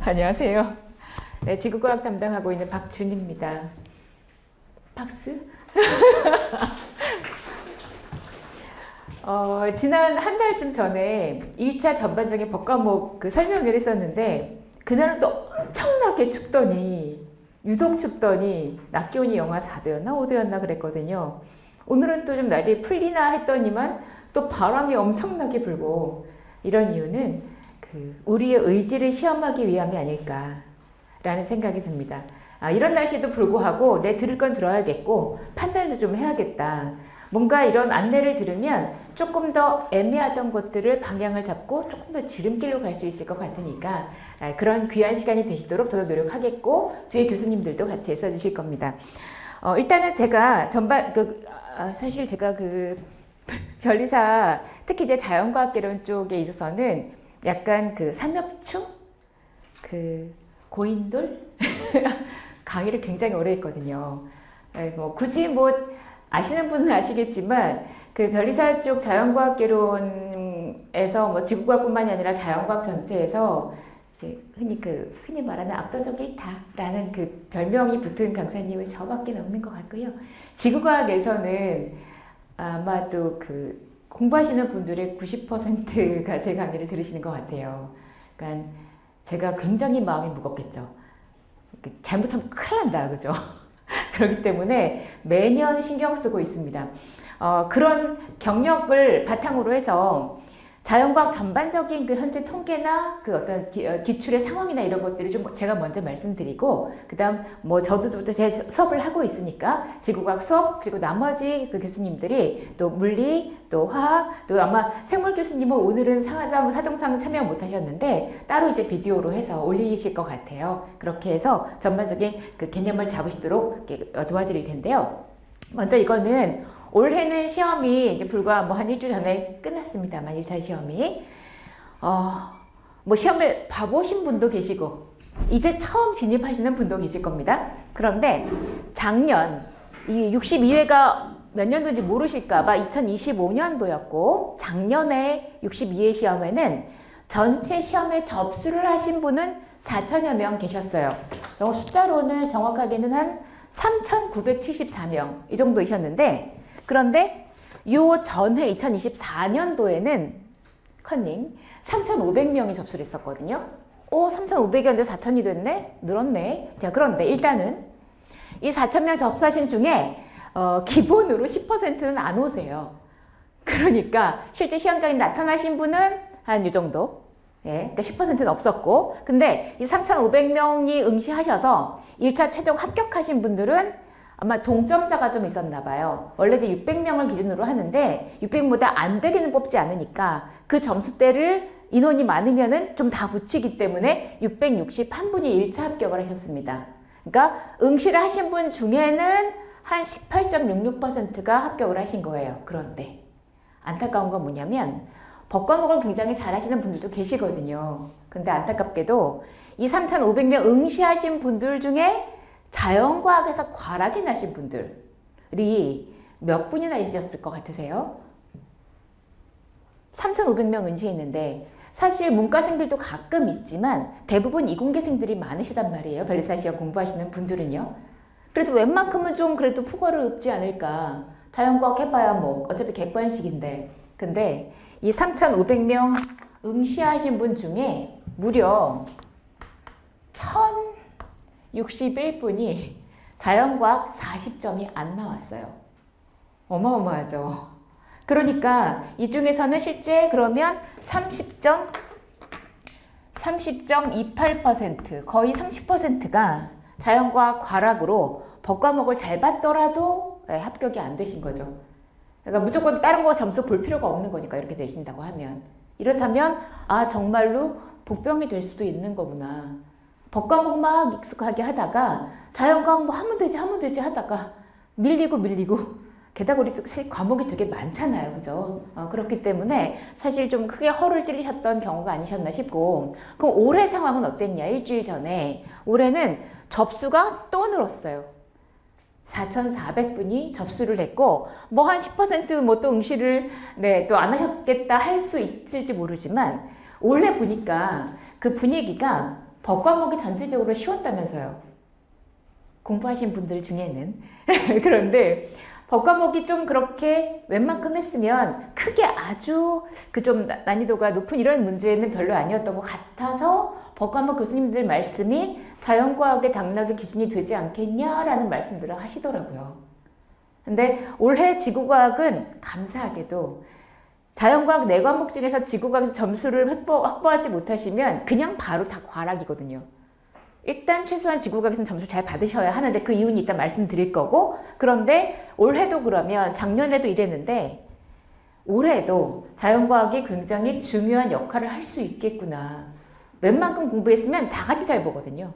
안녕하세요. 네, 지구과학 담당하고 있는 박준입니다. 박스? 지난 한 달쯤 전에 1차 전반적인 법과목 설명을 했었는데 그날은 또 엄청나게 춥더니 유독 춥더니 낮 기온이 영하 4도였나 5도였나 그랬거든요. 오늘은 또 좀 날이 풀리나 했더니만 또 바람이 엄청나게 불고 이런 이유는 우리의 의지를 시험하기 위함이 아닐까라는 생각이 듭니다. 이런 날씨에도 불구하고 내 들을 건 들어야겠고 판단도 좀 해야겠다. 뭔가 이런 안내를 들으면 조금 더 애매하던 것들을 방향을 잡고 조금 더 지름길로 갈 수 있을 것 같으니까 그런 귀한 시간이 되시도록 저도 노력하겠고 뒤에 교수님들도 같이 애써주실 겁니다. 일단은 제가 사실 제가 변리사 특히 이제 자연과학개론 쪽에 있어서는 약간 삼엽충? 고인돌? 강의를 굉장히 오래 했거든요. 굳이 아시는 분은 아시겠지만 변리사 쪽 자연과학개론에서 지구과학뿐만이 아니라 자연과학 전체에서 이제 흔히 말하는 압도적 1타라는 별명이 붙은 강사님은 저밖에 없는 것 같고요. 지구과학에서는 아마도 공부하시는 분들의 90%가 제 강의를 들으시는 것 같아요. 그러니까 제가 굉장히 마음이 무겁겠죠. 잘못하면 큰일 난다, 그죠? 그렇기 때문에 매년 신경 쓰고 있습니다. 그런 경력을 바탕으로 해서 자연과학 전반적인 현재 통계나 어떤 기출의 상황이나 이런 것들을 좀 제가 먼저 말씀드리고, 그 다음 저도 제 수업을 하고 있으니까 지구과학 수업, 그리고 나머지 교수님들이 또 물리, 또 화학, 또 아마 생물 교수님은 오늘은 사정상 참여 못 하셨는데 따로 이제 비디오로 해서 올리실 것 같아요. 그렇게 해서 전반적인 개념을 잡으시도록 도와드릴 텐데요. 먼저 이거는 올해는 시험이 이제 불과 한 일주일 전에 끝났습니다만 1차 시험이 시험을 봐보신 분도 계시고 이제 처음 진입하시는 분도 계실 겁니다. 그런데 작년 이 62회가 몇 년도인지 모르실까봐 2025년도였고 작년에 62회 시험에는 전체 시험에 접수를 하신 분은 4천여 명 계셨어요. 숫자로는 정확하게는 한 3,974명 이 정도이셨는데, 그런데 요 전해 2024년도에는 컨님 3,500명이 접수를 했었거든요. 3,500이었는데 4,000이 됐네? 늘었네. 자, 그런데 일단은 이 4,000명 접수하신 중에 기본으로 10%는 안 오세요. 그러니까 실제 시험장에 나타나신 분은 한 이 정도. 예, 그러니까 10%는 없었고, 근데 이 3,500명이 응시하셔서 1차 최종 합격하신 분들은 아마 동점자가 좀 있었나 봐요. 원래 이제 600명을 기준으로 하는데 600보다 안 되기는 뽑지 않으니까 그 점수대를 인원이 많으면은 좀 다 붙이기 때문에 661분이 1차 합격을 하셨습니다. 그러니까 응시를 하신 분 중에는 한 18.66%가 합격을 하신 거예요. 그런데 안타까운 건 뭐냐면 법과목을 굉장히 잘하시는 분들도 계시거든요. 근데 안타깝게도 이 3,500명 응시하신 분들 중에 자연과학에서 과락이 나신 분들이 몇 분이나 있으셨을 것 같으세요? 3,500명 응시했는데 사실 문과생들도 가끔 있지만 대부분 이공계생들이 많으시단 말이에요. 변리사 시험 공부하시는 분들은요. 그래도 웬만큼은 좀 그래도 국어를 읊지 않을까. 자연과학 해봐야 어차피 객관식인데. 근데 이 3,500명 응시하신 분 중에 무려 1,061분이 자연과학 40점이 안 나왔어요. 어마어마하죠. 그러니까 이 중에서는 실제 그러면 30.28% 거의 30%가 자연과학 과락으로 법과목을 잘 봤더라도 합격이 안 되신 거죠. 그러니까 무조건 다른 거 점수 볼 필요가 없는 거니까 이렇게 되신다고 하면, 이렇다면 정말로 복병이 될 수도 있는 거구나. 법과목 막 익숙하게 하다가 자연과학 하면 되지 하다가 밀리고 게다가 우리 사실 과목이 되게 많잖아요, 그죠? 그렇기 때문에 사실 좀 크게 허를 찔리셨던 경우가 아니셨나 싶고, 그럼 올해 상황은 어땠냐? 일주일 전에 올해는 접수가 또 늘었어요. 4,400분이 접수를 했고 한 10% 또 응시를 또 안 하셨겠다 할 수 있을지 모르지만, 원래 보니까 그 분위기가 법 과목이 전체적으로 쉬웠다면서요. 공부하신 분들 중에는. 그런데 법 과목이 좀 그렇게 웬만큼 했으면 크게 아주 그 좀 난이도가 높은 이런 문제는 별로 아니었던 것 같아서 법 과목 교수님들 말씀이 자연과학의 당락의 기준이 되지 않겠냐라는 말씀들을 하시더라고요. 근데 올해 지구과학은 감사하게도 자연과학 4과목 중에서 지구과학에서 점수를 확보하지 못하시면 그냥 바로 다 과락이거든요. 일단 최소한 지구과학에서는 점수 잘 받으셔야 하는데 그 이유는 이따 말씀드릴 거고, 그런데 올해도 그러면 작년에도 이랬는데 올해도 자연과학이 굉장히 중요한 역할을 할 수 있겠구나. 웬만큼 공부했으면 다 같이 잘 보거든요.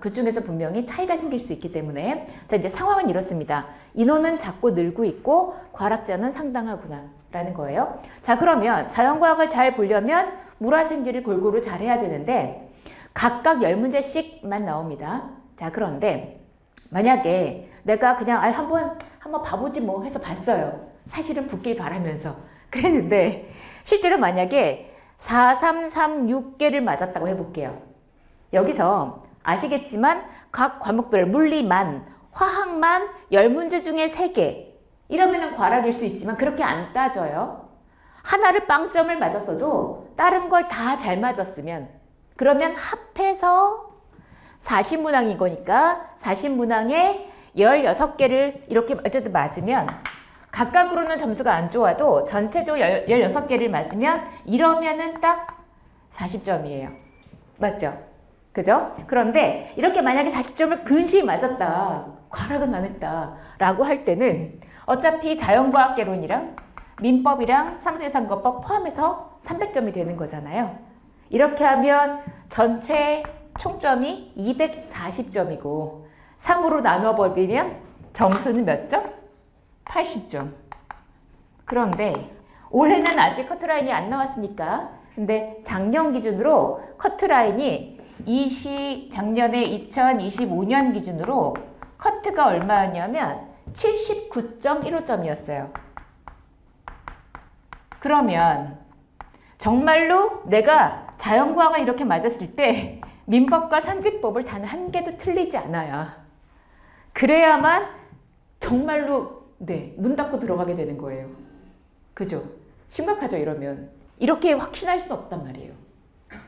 그 중에서 분명히 차이가 생길 수 있기 때문에. 자, 이제 상황은 이렇습니다. 인원은 자꾸 늘고 있고 과락자는 상당하구나 라는 거예요. 자, 그러면 자연과학을 잘 보려면 물화생지를 골고루 잘 해야 되는데 각각 10문제씩만 나옵니다. 자, 그런데 만약에 내가 그냥 한번 봐보지 뭐 해서 봤어요. 사실은 붙길 바라면서 그랬는데 실제로 만약에 4, 3, 3, 6개를 맞았다고 해볼게요. 여기서 아시겠지만 각 과목별 물리만, 화학만 10문제 중에 3개 이러면은 과락일 수 있지만 그렇게 안 따져요. 하나를 빵점을 맞았어도 다른 걸 다 잘 맞았으면 그러면 합해서 40문항인 거니까 40문항에 16개를 이렇게 어쨌든 맞으면 각각으로는 점수가 안 좋아도 전체적으로 16개를 맞으면 이러면은 딱 40점이에요. 맞죠? 그죠? 그런데 이렇게 만약에 40점을 근시히 맞았다, 과락은 안 했다 라고 할 때는 어차피 자연과학개론이랑 민법이랑 상대상거법 포함해서 300점이 되는 거잖아요. 이렇게 하면 전체 총점이 240점이고 3으로 나눠버리면 점수는 몇 점? 80점. 그런데 올해는 아직 커트라인이 안 나왔으니까, 근데 작년 기준으로 커트라인이 작년에 2025년 기준으로 커트가 얼마였냐면 79.15점이었어요. 그러면 정말로 내가 자연과학을 이렇게 맞았을 때 민법과 산지법을 단 한 개도 틀리지 않아야 그래야만 정말로 문 닫고 들어가게 되는 거예요. 그죠? 심각하죠, 이러면. 이렇게 확신할 수는 없단 말이에요.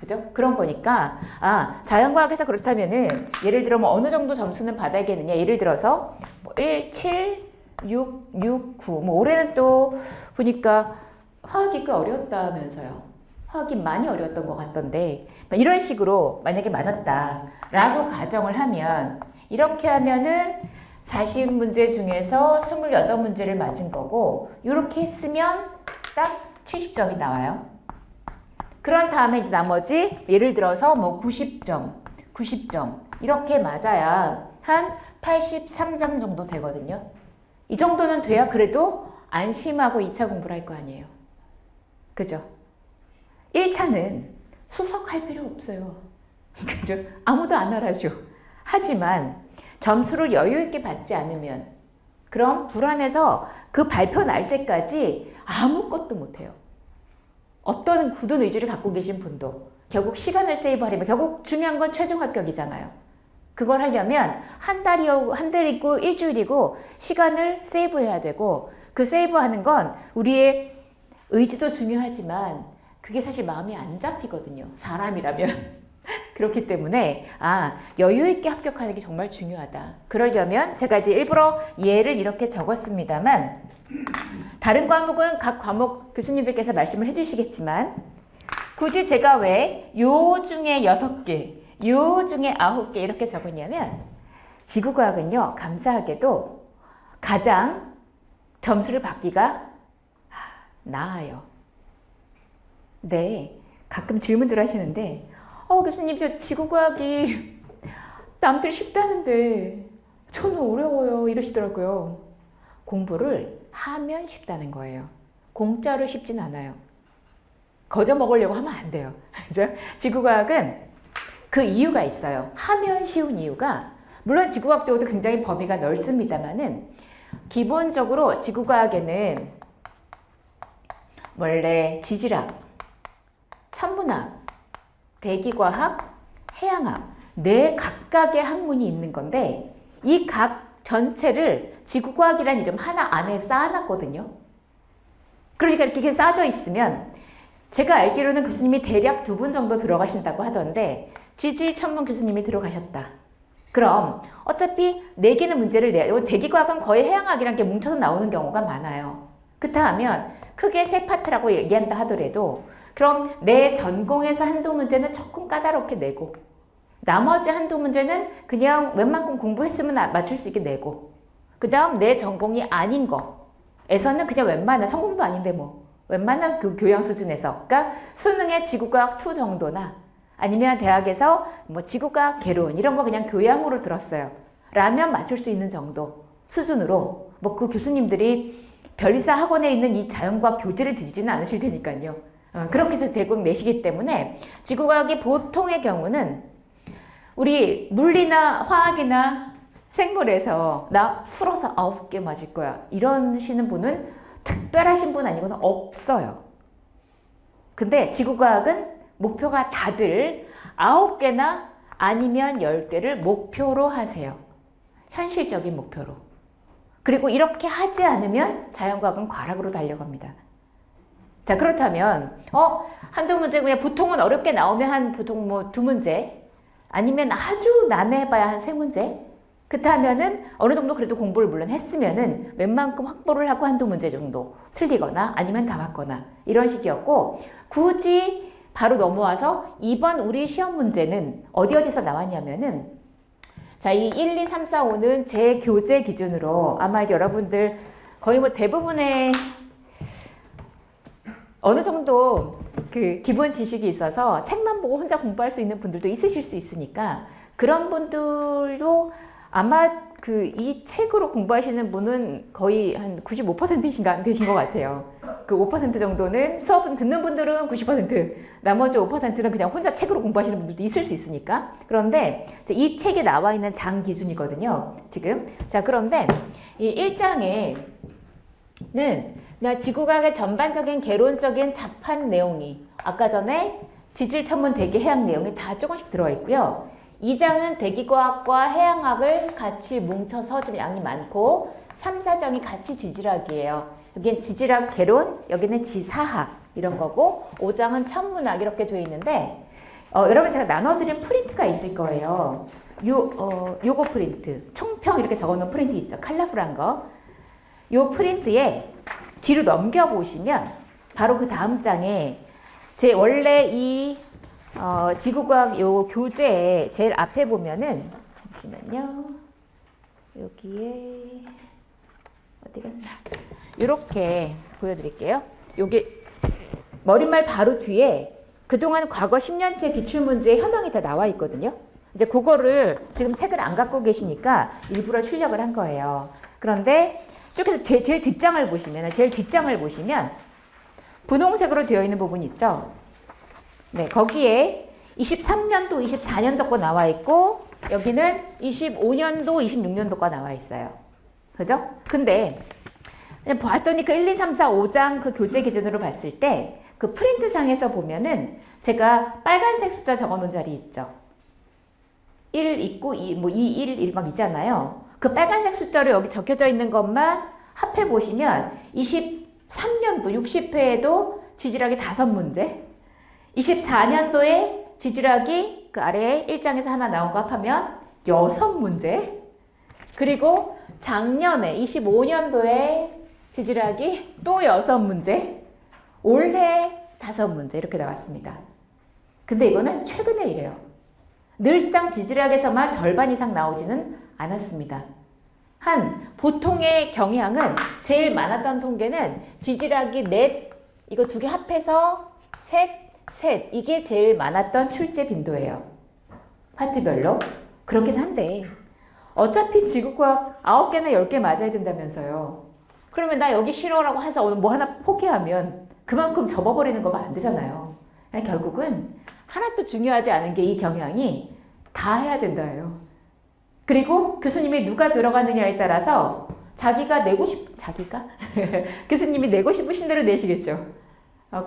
그죠? 그런 거니까 자연과학에서 그렇다면은 예를 들어 뭐 어느 정도 점수는 받아야겠느냐. 예를 들어서 뭐 1, 7, 6, 6, 9. 뭐 올해는 또 보니까 화학이 꽤 어려웠다면서요. 화학이 많이 어려웠던 것 같던데 이런 식으로 만약에 맞았다라고 가정을 하면 이렇게 하면은 40문제 중에서 28문제를 맞은 거고 이렇게 했으면 딱 70점이 나와요. 그런 다음에 이제 나머지 예를 들어서 뭐 90점 이렇게 맞아야 한 83점 정도 되거든요. 이 정도는 돼야 그래도 안심하고 2차 공부를 할 거 아니에요. 그죠? 1차는 수석할 필요 없어요. 그죠? 아무도 안 알아줘. 하지만 점수를 여유 있게 받지 않으면 그럼 불안해서 그 발표 날 때까지 아무것도 못해요. 어떤 굳은 의지를 갖고 계신 분도 결국 시간을 세이브하려면 결국 중요한 건 최종 합격이잖아요. 그걸 하려면 한 달이고 일주일이고 시간을 세이브해야 되고 그 세이브하는 건 우리의 의지도 중요하지만 그게 사실 마음이 안 잡히거든요. 사람이라면. 그렇기 때문에 여유 있게 합격하는 게 정말 중요하다. 그러려면 제가 이제 일부러 예를 이렇게 적었습니다만 다른 과목은 각 과목 교수님들께서 말씀을 해주시겠지만 굳이 제가 왜 요 중에 6개, 요 중에 9개 이렇게 적었냐면 지구과학은요, 감사하게도 가장 점수를 받기가 나아요. 네, 가끔 질문들 하시는데 교수님 저 지구과학이 남들 쉽다는데 저는 어려워요 이러시더라고요. 공부를 하면 쉽다는 거예요. 공짜로 쉽진 않아요. 거저 먹으려고 하면 안 돼요. 그죠? 지구과학은 그 이유가 있어요. 하면 쉬운 이유가 물론 지구과학도 굉장히 범위가 넓습니다만은 기본적으로 지구과학에는 원래 지질학, 천문학, 대기과학, 해양학, 네 각각의 학문이 있는 건데 이 각 전체를 지구과학이라는 이름 하나 안에 쌓아놨거든요. 그러니까 이렇게 쌓여져 있으면 제가 알기로는 교수님이 대략 2분 정도 들어가신다고 하던데 지질 천문 교수님이 들어가셨다. 그럼 어차피 내기는 문제를 대기과학은 거의 해양학이란 게 뭉쳐서 나오는 경우가 많아요. 그렇다면 크게 3파트라고 얘기한다 하더라도 그럼 내 전공에서 한두 문제는 조금 까다롭게 내고 나머지 한두 문제는 그냥 웬만큼 공부했으면 맞출 수 있게 내고 그 다음 내 전공이 아닌 거에서는 그냥 웬만한 전공도 아닌데 뭐 웬만한 그 교양 수준에서 그러니까 수능의 지구과학 2 정도나 아니면 대학에서 뭐 지구과학 개론 이런 거 그냥 교양으로 들었어요 라면 맞출 수 있는 정도 수준으로 뭐 그 교수님들이 별리사 학원에 있는 이 자연과학 교재를 드리지는 않으실 테니까요. 그렇게 해서 대강 내시기 때문에 지구과학이 보통의 경우는 우리 물리나 화학이나 생물에서 나 풀어서 9개 맞을 거야 이러시는 분은 특별하신 분 아니고는 없어요. 근데 지구과학은 목표가 다들 9개나 아니면 10개를 목표로 하세요. 현실적인 목표로. 그리고 이렇게 하지 않으면 자연과학은 과락으로 달려갑니다. 자, 그렇다면 한두 문제 그냥 보통은 어렵게 나오면 보통 뭐 2문제 아니면 아주 난해해봐야 한 3문제 그렇다면은 어느 정도 그래도 공부를 물론 했으면은 웬만큼 확보를 하고 한두 문제 정도 틀리거나 아니면 다 맞거나 이런 식이었고 굳이 바로 넘어와서 이번 우리 시험 문제는 어디서 나왔냐면은 자, 이 1, 2, 3, 4, 5는 제 교재 기준으로 아마 이제 여러분들 거의 뭐 대부분의 어느 정도 그 기본 지식이 있어서 책만 보고 혼자 공부할 수 있는 분들도 있으실 수 있으니까 그런 분들도 아마 그 이 책으로 공부하시는 분은 거의 한 95%가 되신 것 같아요. 그 5% 정도는 수업은 듣는 분들은 90%, 나머지 5%는 그냥 혼자 책으로 공부하시는 분들도 있을 수 있으니까. 그런데 이 책에 나와 있는 장 기준이거든요. 지금. 자, 그런데 이 1장에는 그냥 지구과학의 전반적인 개론적인 잡한 내용이 아까 전에 지질, 천문, 대기, 해양 내용이 다 조금씩 들어있고요. 2장은 대기과학과 해양학을 같이 뭉쳐서 좀 양이 많고 3, 4장이 같이 지질학이에요. 여기는 지질학 개론, 여기는 지사학 이런 거고 5장은 천문학 이렇게 되어 있는데 여러분 제가 나눠드린 프린트가 있을 거예요. 요거 프린트, 총평 이렇게 적어놓은 프린트 있죠. 컬러풀한 거. 요 프린트에 뒤로 넘겨보시면 바로 그 다음 장에 제 원래 이 지구과학 요 교재에 제일 앞에 보면은 잠시만요. 여기에 어디 갔나? 이렇게 보여드릴게요. 요게 머릿말 바로 뒤에 그동안 과거 10년치의 기출문제의 현황이 다 나와 있거든요. 이제 그거를 지금 책을 안 갖고 계시니까 일부러 출력을 한 거예요. 그런데 쭉 해서 제일 뒷장을 보시면 분홍색으로 되어 있는 부분이 있죠. 네, 거기에 23년도, 24년도 거 나와 있고 여기는 25년도, 26년도 거 나와 있어요. 그죠? 근데 그냥 봤더니 그 1, 2, 3, 4, 5장 그 교재 기준으로 봤을 때 그 프린트상에서 보면은 제가 빨간색 숫자 적어 놓은 자리 있죠. 1 있고 2, 뭐 2, 1 막 있잖아요. 그 빨간색 숫자로 여기 적혀져 있는 것만 합해 보시면 23년도 60회에도 지질학이 5문제 24년도에 지질학이 그 아래에 1장에서 하나 나온 거 합하면 6문제 그리고 작년에 25년도에 지질학이 또 6문제 올해 5문제 이렇게 나왔습니다. 근데 이거는 최근에 이래요. 늘상 지질학에서만 절반 이상 나오지는 않았습니다. 한 보통의 경향은 제일 많았던 통계는 지질학이 넷 이거 2개 합해서 셋 이게 제일 많았던 출제 빈도예요. 파트별로. 그렇긴 한데 어차피 지구과학 9개나 10개 맞아야 된다면서요. 그러면 나 여기 싫어라고 해서 오늘 뭐 하나 포기하면 그만큼 접어버리는 거면 안 되잖아요. 결국은 하나도 중요하지 않은 게 이 경향이 다 해야 된다예요. 그리고 교수님이 누가 들어가느냐에 따라서 교수님이 내고 싶으신 대로 내시겠죠.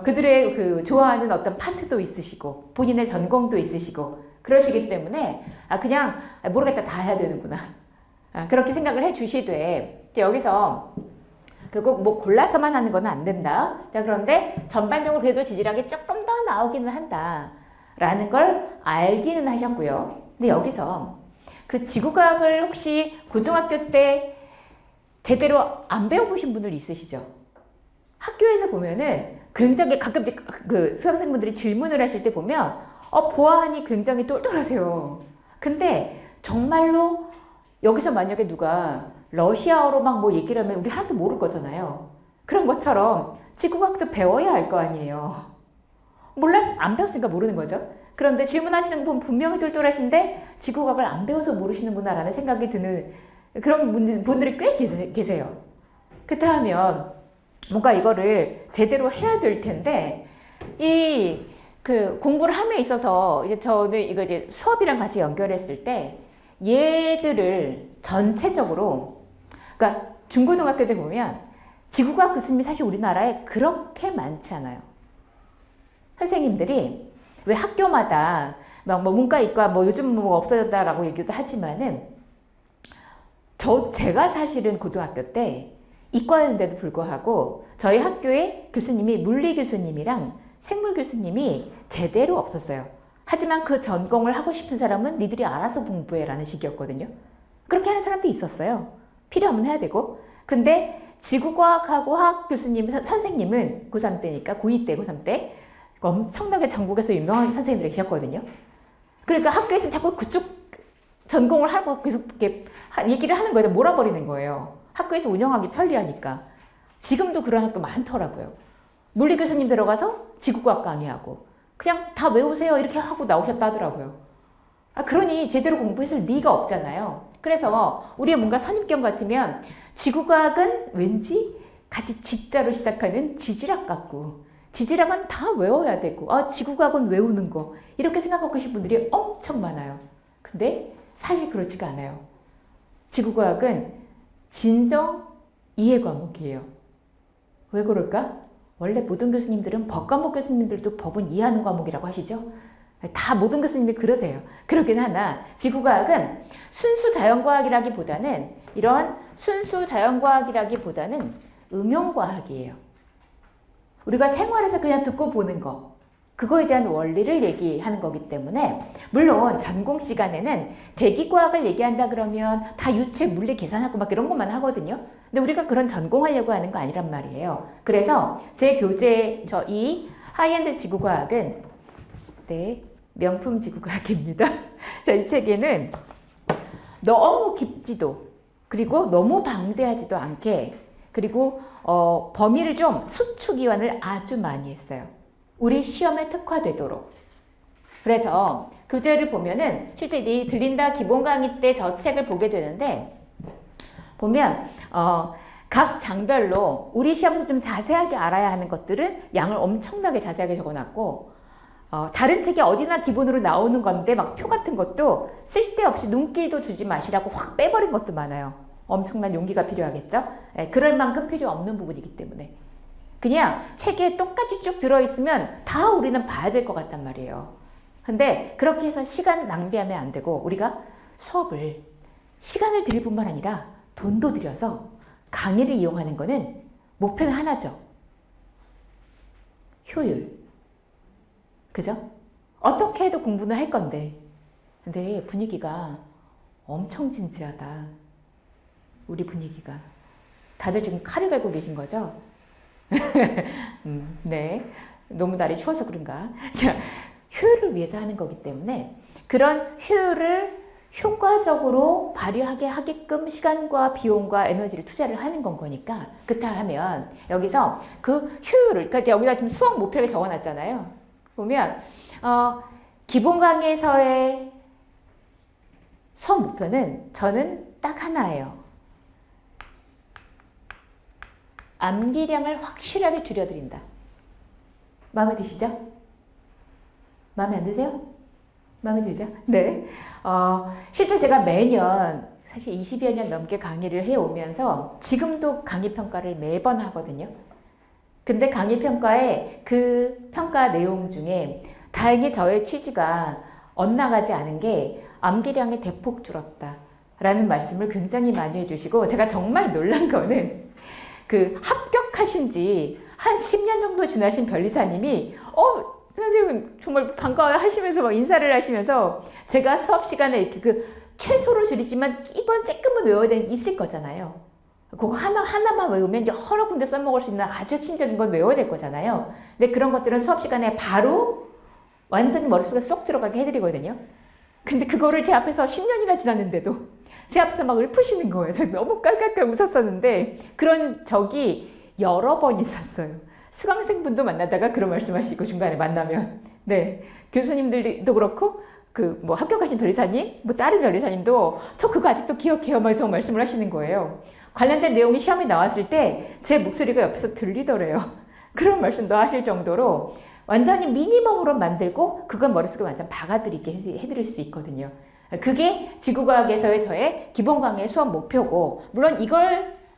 그들의 그 좋아하는 어떤 파트도 있으시고 본인의 전공도 있으시고 그러시기 때문에 그냥 모르겠다 다 해야 되는구나. 그렇게 생각을 해 주시되 여기서 꼭 뭐 골라서만 하는 건 안 된다. 자, 그런데 전반적으로 그래도 지질학이 조금 더 나오기는 한다. 라는 걸 알기는 하셨고요. 근데 여기서 그 지구과학을 혹시 고등학교 때 제대로 안 배워보신 분들 있으시죠? 학교에서 보면은 굉장히 가끔 그 수험생분들이 질문을 하실 때 보면 보아하니 굉장히 똘똘하세요. 근데 정말로 여기서 만약에 누가 러시아어로 막 뭐 얘기를 하면 우리 하나도 모를 거잖아요. 그런 것처럼 지구과학도 배워야 할 거 아니에요. 안 배웠으니까 모르는 거죠. 그런데 질문하시는 분 분명히 똘똘하신데 지구과학을 안 배워서 모르시는구나 라는 생각이 드는 그런 분들이 꽤 계세요. 그렇다면 뭔가 이거를 제대로 해야 될 텐데 그 공부를 함에 있어서 이제 저는 이거 이제 수업이랑 같이 연결했을 때 얘들을 전체적으로 그러니까 중고등학교 때 보면 지구과학 교수님이 사실 우리나라에 그렇게 많지 않아요. 선생님들이 왜 학교마다 막 뭐 문과 이과 뭐 요즘 뭐 없어졌다라고 얘기도 하지만은 제가 사실은 고등학교 때 이과였는데도 불구하고 저희 학교에 교수님이 물리 교수님이랑 생물 교수님이 제대로 없었어요. 하지만 그 전공을 하고 싶은 사람은 니들이 알아서 공부해 라는 식이었거든요. 그렇게 하는 사람도 있었어요. 필요하면 해야 되고. 근데 지구과학하고 화학 교수님, 선생님은 고3 때니까 고2 때, 고3 때 엄청나게 전국에서 유명한 선생님들이 계셨거든요. 그러니까 학교에서 자꾸 그쪽 전공을 하고 계속 이렇게 얘기를 하는 거예요. 몰아버리는 거예요. 학교에서 운영하기 편리하니까. 지금도 그런 학교 많더라고요. 물리 교수님 들어가서 지구과학 강의하고 그냥 다 외우세요 이렇게 하고 나오셨다 하더라고요. 그러니 제대로 공부했을 리가 없잖아요. 그래서 우리의 뭔가 선입견 같으면 지구과학은 왠지 같이 지자로 시작하는 지질학 같고 지질학은 다 외워야 되고 지구과학은 외우는 거 이렇게 생각하고 계신 분들이 엄청 많아요. 근데 사실 그렇지가 않아요. 지구과학은 진정 이해 과목이에요. 왜 그럴까? 원래 모든 교수님들은 법과목 교수님들도 법은 이해하는 과목이라고 하시죠? 다 모든 교수님이 그러세요. 그러긴 하나 지구과학은 순수 자연과학이라기보다는 응용과학이에요. 우리가 생활에서 그냥 듣고 보는 거 그거에 대한 원리를 얘기하는 거기 때문에 물론 전공 시간에는 대기과학을 얘기한다 그러면 다 유체, 물리, 계산하고 막 이런 것만 하거든요. 근데 우리가 그런 전공하려고 하는 거 아니란 말이에요. 그래서 제 교재 이 하이엔드 지구과학은 명품 지구과학입니다. 자, 이 책에는 너무 깊지도 그리고 너무 방대하지도 않게 그리고 범위를 좀 수축 이완을 아주 많이 했어요. 우리 시험에 특화되도록. 그래서 교재를 보면은 실제 이 들린다 기본 강의 때 저 책을 보게 되는데 보면 각 장별로 우리 시험에서 좀 자세하게 알아야 하는 것들은 양을 엄청나게 자세하게 적어놨고 다른 책이 어디나 기본으로 나오는 건데 막 표 같은 것도 쓸데없이 눈길도 주지 마시라고 확 빼버린 것도 많아요. 엄청난 용기가 필요하겠죠? 그럴 만큼 필요 없는 부분이기 때문에 그냥 책에 똑같이 쭉 들어있으면 다 우리는 봐야 될 것 같단 말이에요. 근데 그렇게 해서 시간 낭비하면 안 되고 우리가 수업을 시간을 들일 뿐만 아니라 돈도 들여서 강의를 이용하는 거는 목표는 하나죠. 효율. 그죠? 어떻게 해도 공부는 할 건데 근데 분위기가 엄청 진지하다. 우리 분위기가. 다들 지금 칼을 갈고 계신 거죠? 네. 너무 날이 추워서 그런가? 자, 효율을 위해서 하는 거기 때문에 그런 효율을 효과적으로 발휘하게 하게끔 시간과 비용과 에너지를 투자를 하는 건 거니까 그렇다면 여기서 그 효율을 그러니까 여기다 좀 수학 목표를 적어놨잖아요. 보면 기본 강의에서의 수업 목표는 저는 딱 하나예요. 암기량을 확실하게 줄여드린다. 마음에 드시죠? 마음에 안 드세요? 마음에 들죠? 네. 실제 제가 매년 사실 20여 년 넘게 강의를 해오면서 지금도 강의 평가를 매번 하거든요. 근데 강의 평가에 그 평가 내용 중에 다행히 저의 취지가 엇나가지 않은 게 암기량이 대폭 줄었다 라는 말씀을 굉장히 많이 해주시고, 제가 정말 놀란 거는 그 합격하신 지 한 10년 정도 지나신 변리사님이 선생님 정말 반가워하시면서 막 인사를 하시면서, 제가 수업 시간에 이렇게 그 최소로 줄이지만 이번 쬐끔은 외워야 되는 게 있을 거잖아요. 그거 하나만 외우면 여러 군데 써먹을 수 있는 아주 핵심적인 건 외워야 될 거잖아요. 근데 그런 것들은 수업 시간에 바로 완전히 머릿속에 쏙 들어가게 해드리거든요. 근데 그거를 제 앞에서 10년이나 지났는데도 제 앞에서 막 읊으시는 거예요. 그래서 너무 깔깔깔 웃었었는데, 그런 적이 여러 번 있었어요. 수강생분도 만나다가 그런 말씀하시고 중간에 만나면, 네, 교수님들도 그렇고 그 뭐 합격하신 변리사님, 뭐 다른 변리사님도 저 그거 아직도 기억해요 막 말씀을 하시는 거예요. 관련된 내용이 시험에 나왔을 때 제 목소리가 옆에서 들리더래요. 그런 말씀도 하실 정도로 완전히 미니멈으로 만들고 그건 머릿속에 완전 박아드리게 해드릴 수 있거든요. 그게 지구과학에서의 저의 기본 강의 수업 목표고, 물론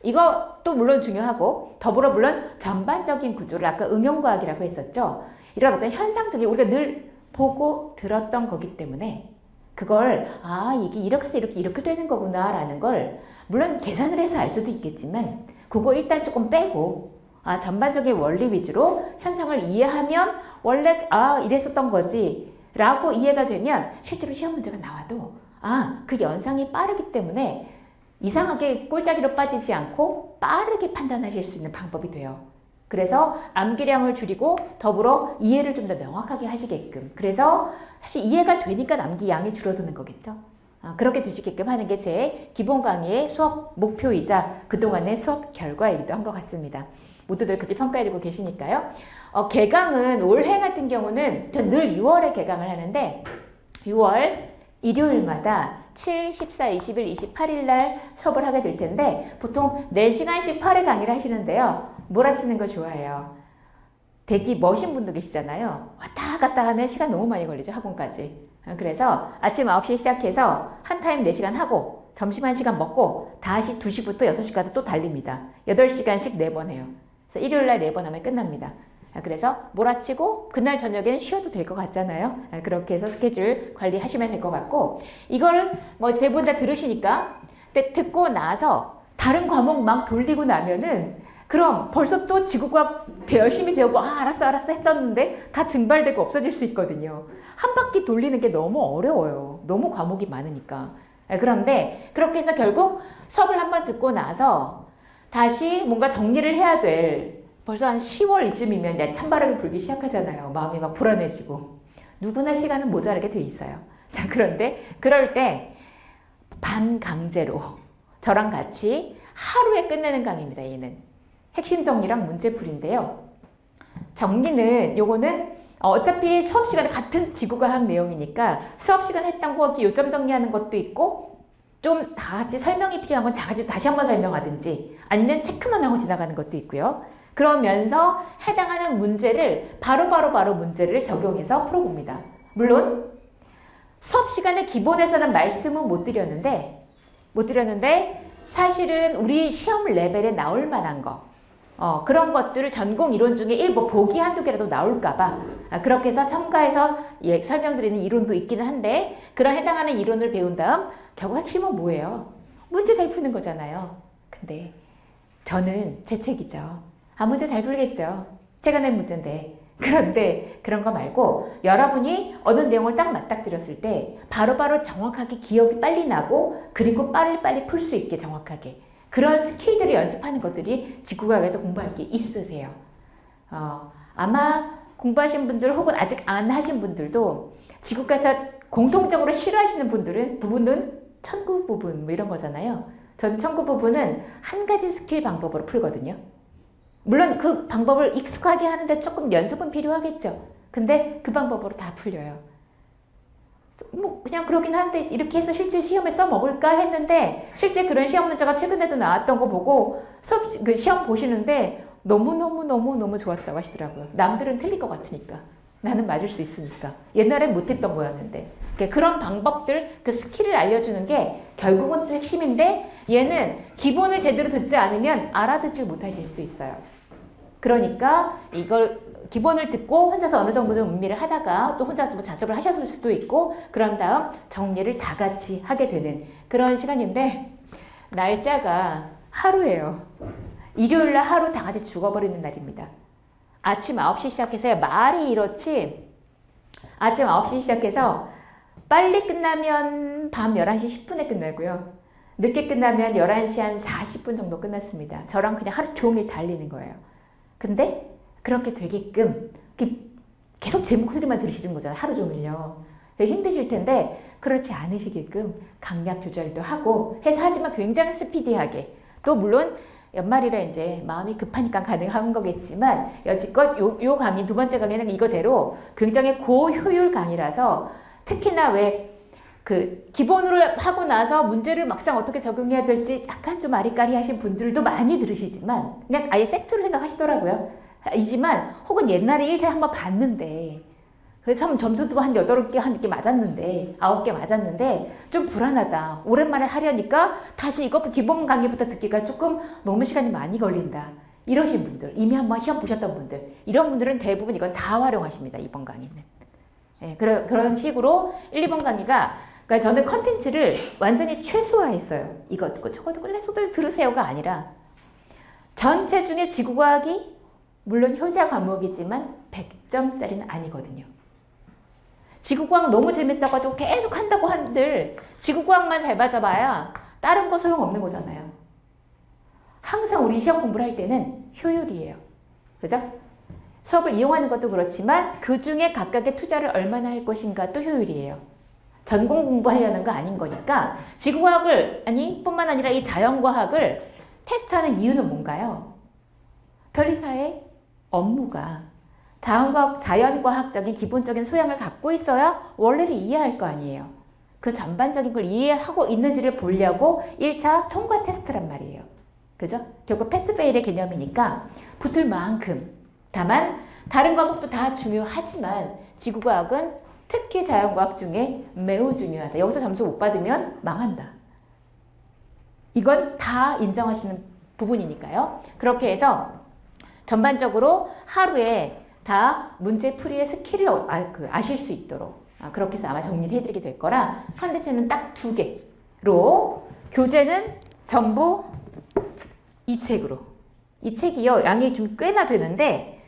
이것도 물론 중요하고, 더불어 물론 전반적인 구조를 아까 응용과학이라고 했었죠. 이런 어떤 현상적인, 우리가 늘 보고 들었던 거기 때문에 그걸 이게 이렇게 해서 이렇게 되는 거구나 라는 걸 물론 계산을 해서 알 수도 있겠지만, 그거 일단 조금 빼고 전반적인 원리 위주로 현상을 이해하면 원래 이랬었던 거지 라고 이해가 되면 실제로 시험 문제가 나와도 그 연상이 빠르기 때문에 이상하게 꼴짜기로 빠지지 않고 빠르게 판단하실 수 있는 방법이 돼요. 그래서 암기량을 줄이고 더불어 이해를 좀 더 명확하게 하시게끔, 그래서 사실 이해가 되니까 암기 양이 줄어드는 거겠죠. 그렇게 되시게끔 하는 게 제 기본 강의의 수업 목표이자 그동안의 수업 결과이기도 한 것 같습니다. 모두들 그렇게 평가해주고 계시니까요. 개강은 올해 같은 경우는 전 늘 6월에 개강을 하는데, 6월 일요일마다 7, 14, 20일, 28일 날 수업을 하게 될 텐데, 보통 4시간씩 8회 강의를 하시는데요. 몰아치는 거 좋아해요. 되게 멋진 분도 계시잖아요. 왔다 갔다 하면 시간 너무 많이 걸리죠, 학원까지. 그래서 아침 9시에 시작해서 한 타임 4시간 하고 점심 1시간 먹고 다시 2시부터 6시까지 또 달립니다. 8시간씩 4번 해요. 그래서 일요일날 4번 하면 끝납니다. 그래서 몰아치고 그날 저녁에는 쉬어도 될 것 같잖아요. 그렇게 해서 스케줄 관리하시면 될 것 같고, 이걸 뭐 대부분 다 들으시니까, 근데 듣고 나서 다른 과목 막 돌리고 나면은 그럼 벌써 또 지구과학 열심히 배우고 알았어 했었는데 다 증발되고 없어질 수 있거든요. 한 바퀴 돌리는 게 너무 어려워요. 너무 과목이 많으니까. 그런데 그렇게 해서 결국 수업을 한번 듣고 나서 다시 뭔가 정리를 해야 될, 벌써 한 10월 이쯤이면 이제 찬바람이 불기 시작하잖아요. 마음이 막 불안해지고. 누구나 시간은 모자라게 돼 있어요. 자, 그런데 그럴 때 반강제로 저랑 같이 하루에 끝내는 강의입니다. 얘는 핵심 정리랑 문제풀인데요. 정리는 요거는 어차피 수업 시간에 같은 지구과학 내용이니까 수업 시간에 했던 거 요점 정리하는 것도 있고, 좀 다 같이 설명이 필요한 건 다 같이 다시 한번 설명하든지 아니면 체크만 하고 지나가는 것도 있고요. 그러면서 해당하는 문제를 바로 문제를 적용해서 풀어봅니다. 물론 수업 시간에 기본에서는 말씀은 못 드렸는데 사실은 우리 시험 레벨에 나올 만한 거, 그런 것들을 전공 이론 중에 일부 보기 한두 개라도 나올까봐 그렇게 해서 첨가해서 설명드리는 이론도 있기는 한데, 그런 해당하는 이론을 배운 다음 결국 핵심은 뭐예요? 문제 잘 푸는 거잖아요. 근데 저는 제 책이죠. 문제 잘 풀겠죠. 제가 낸 문제인데. 그런데 그런 거 말고 여러분이 어느 내용을 딱 맞닥뜨렸을 때 바로바로 정확하게 기억이 빨리 나고, 그리고 빨리 풀 수 있게 정확하게, 그런 스킬들을 연습하는 것들이 지구과학에서 공부할 게 있으세요. 아마 공부하신 분들 혹은 아직 안 하신 분들도 지구과학에서 공통적으로 싫어하시는 부분은 천구 부분 뭐 이런 거잖아요. 저는 천구 부분은 한 가지 스킬 방법으로 풀거든요. 물론 그 방법을 익숙하게 하는데 조금 연습은 필요하겠죠. 근데 그 방법으로 다 풀려요. 뭐 그냥 그러긴 한데 이렇게 해서 실제 시험에 써먹을까 했는데, 실제 그런 시험 문제가 최근에도 나왔던 거 보고 시험 보시는데 너무 좋았다고 하시더라고요. 남들은 틀릴 것 같으니까, 나는 맞을 수 있으니까. 옛날엔 못했던 거였는데. 그런 방법들, 그 스킬을 알려주는 게 결국은 또 핵심인데, 얘는 기본을 제대로 듣지 않으면 알아듣질 못하실 수 있어요. 그러니까 이걸 기본을 듣고 혼자서 어느 정도 좀 음미를 하다가 또 혼자 또 자습을 하셨을 수도 있고 그런 다음 정리를 다 같이 하게 되는 그런 시간인데 날짜가 하루예요. 일요일날 하루 다 같이 죽어버리는 날입니다. 아침 9시 시작해서 말이 이렇지 아침 9시 시작해서 빨리 끝나면 밤 11시 10분에 끝나고요. 늦게 끝나면 11시 한 40분 정도 끝났습니다. 저랑 그냥 하루 종일 달리는 거예요. 근데 그렇게 되게끔 계속 제 목소리만 들으시는 거잖아요. 하루 종일요. 되게 힘드실 텐데 그렇지 않으시게끔 강약 조절도 하고 해서 하지만 굉장히 스피디하게 또 물론 연말이라 이제 마음이 급하니까 가능한 거겠지만 여지껏 요 강의 두 번째 강의는 이거대로 굉장히 고효율 강의라서 특히나 왜 그 기본으로 하고 나서 문제를 막상 어떻게 적용해야 될지 약간 좀 아리까리 하신 분들도 많이 들으시지만 그냥 아예 세트로 생각하시더라고요. 이지만 혹은 옛날에 1차에 한번 봤는데 그래서 참 점수도 한 8개, 한 6개 맞았는데 9개 맞았는데 좀 불안하다. 오랜만에 하려니까 다시 이거 기본 강의부터 듣기가 조금 너무 시간이 많이 걸린다. 이러신 분들, 이미 한번 시험 보셨던 분들 이런 분들은 대부분 이건 다 활용하십니다. 이번 강의는. 네, 그런 식으로 1, 2번 강의가 그러니까 저는 컨텐츠를 완전히 최소화했어요. 이거 듣고 저거 듣고 계속 들으세요가 아니라 전체 중에 지구과학이 물론 효자 과목이지만 100점짜리는 아니거든요. 지구과학 너무 재밌어가지고 계속 한다고 한들 지구과학만 잘 맞아봐야 다른 거 소용없는 거잖아요. 항상 우리 시험 공부를 할 때는 효율이에요. 그죠? 수업을 이용하는 것도 그렇지만 그 중에 각각의 투자를 얼마나 할 것인가 또 효율이에요. 전공 공부하려는 거 아닌 거니까 지구과학을 뿐만 아니라 이 자연과학을 테스트하는 이유는 뭔가요? 변리사의 업무가 자연과학적인 기본적인 소양을 갖고 있어야 원래를 이해할 거 아니에요. 그 전반적인 걸 이해하고 있는지를 보려고 1차 통과 테스트란 말이에요. 그죠? 결국 패스페일의 개념이니까 붙을 만큼. 다만 다른 과목도 다 중요하지만 지구과학은 특히 자연과학 중에 매우 중요하다. 여기서 점수 못 받으면 망한다. 이건 다 인정하시는 부분이니까요. 그렇게 해서 전반적으로 하루에 다 문제 풀이의 스킬을 아실 수 있도록 그렇게 해서 아마 정리를 해드리게 될 거라 컨텐츠는 딱 2개로 교재는 전부 이 책으로 이 책이요 양이 좀 꽤나 되는데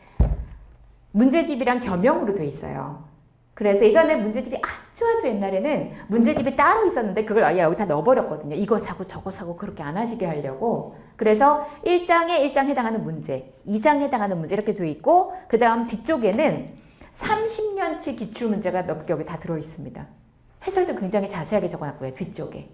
문제집이랑 겸용으로 돼 있어요. 그래서 예전에 문제집이 아주 옛날에는 문제집이 따로 있었는데 그걸 아예 여기 다 넣어버렸거든요. 이거 사고 저거 사고 그렇게 안 하시게 하려고. 그래서 1장에 1장 해당하는 문제, 2장 해당하는 문제 이렇게 돼 있고 그 다음 뒤쪽에는 30년치 기출문제가 몇 개 여기 다 들어있습니다. 해설도 굉장히 자세하게 적어놨고요. 뒤쪽에.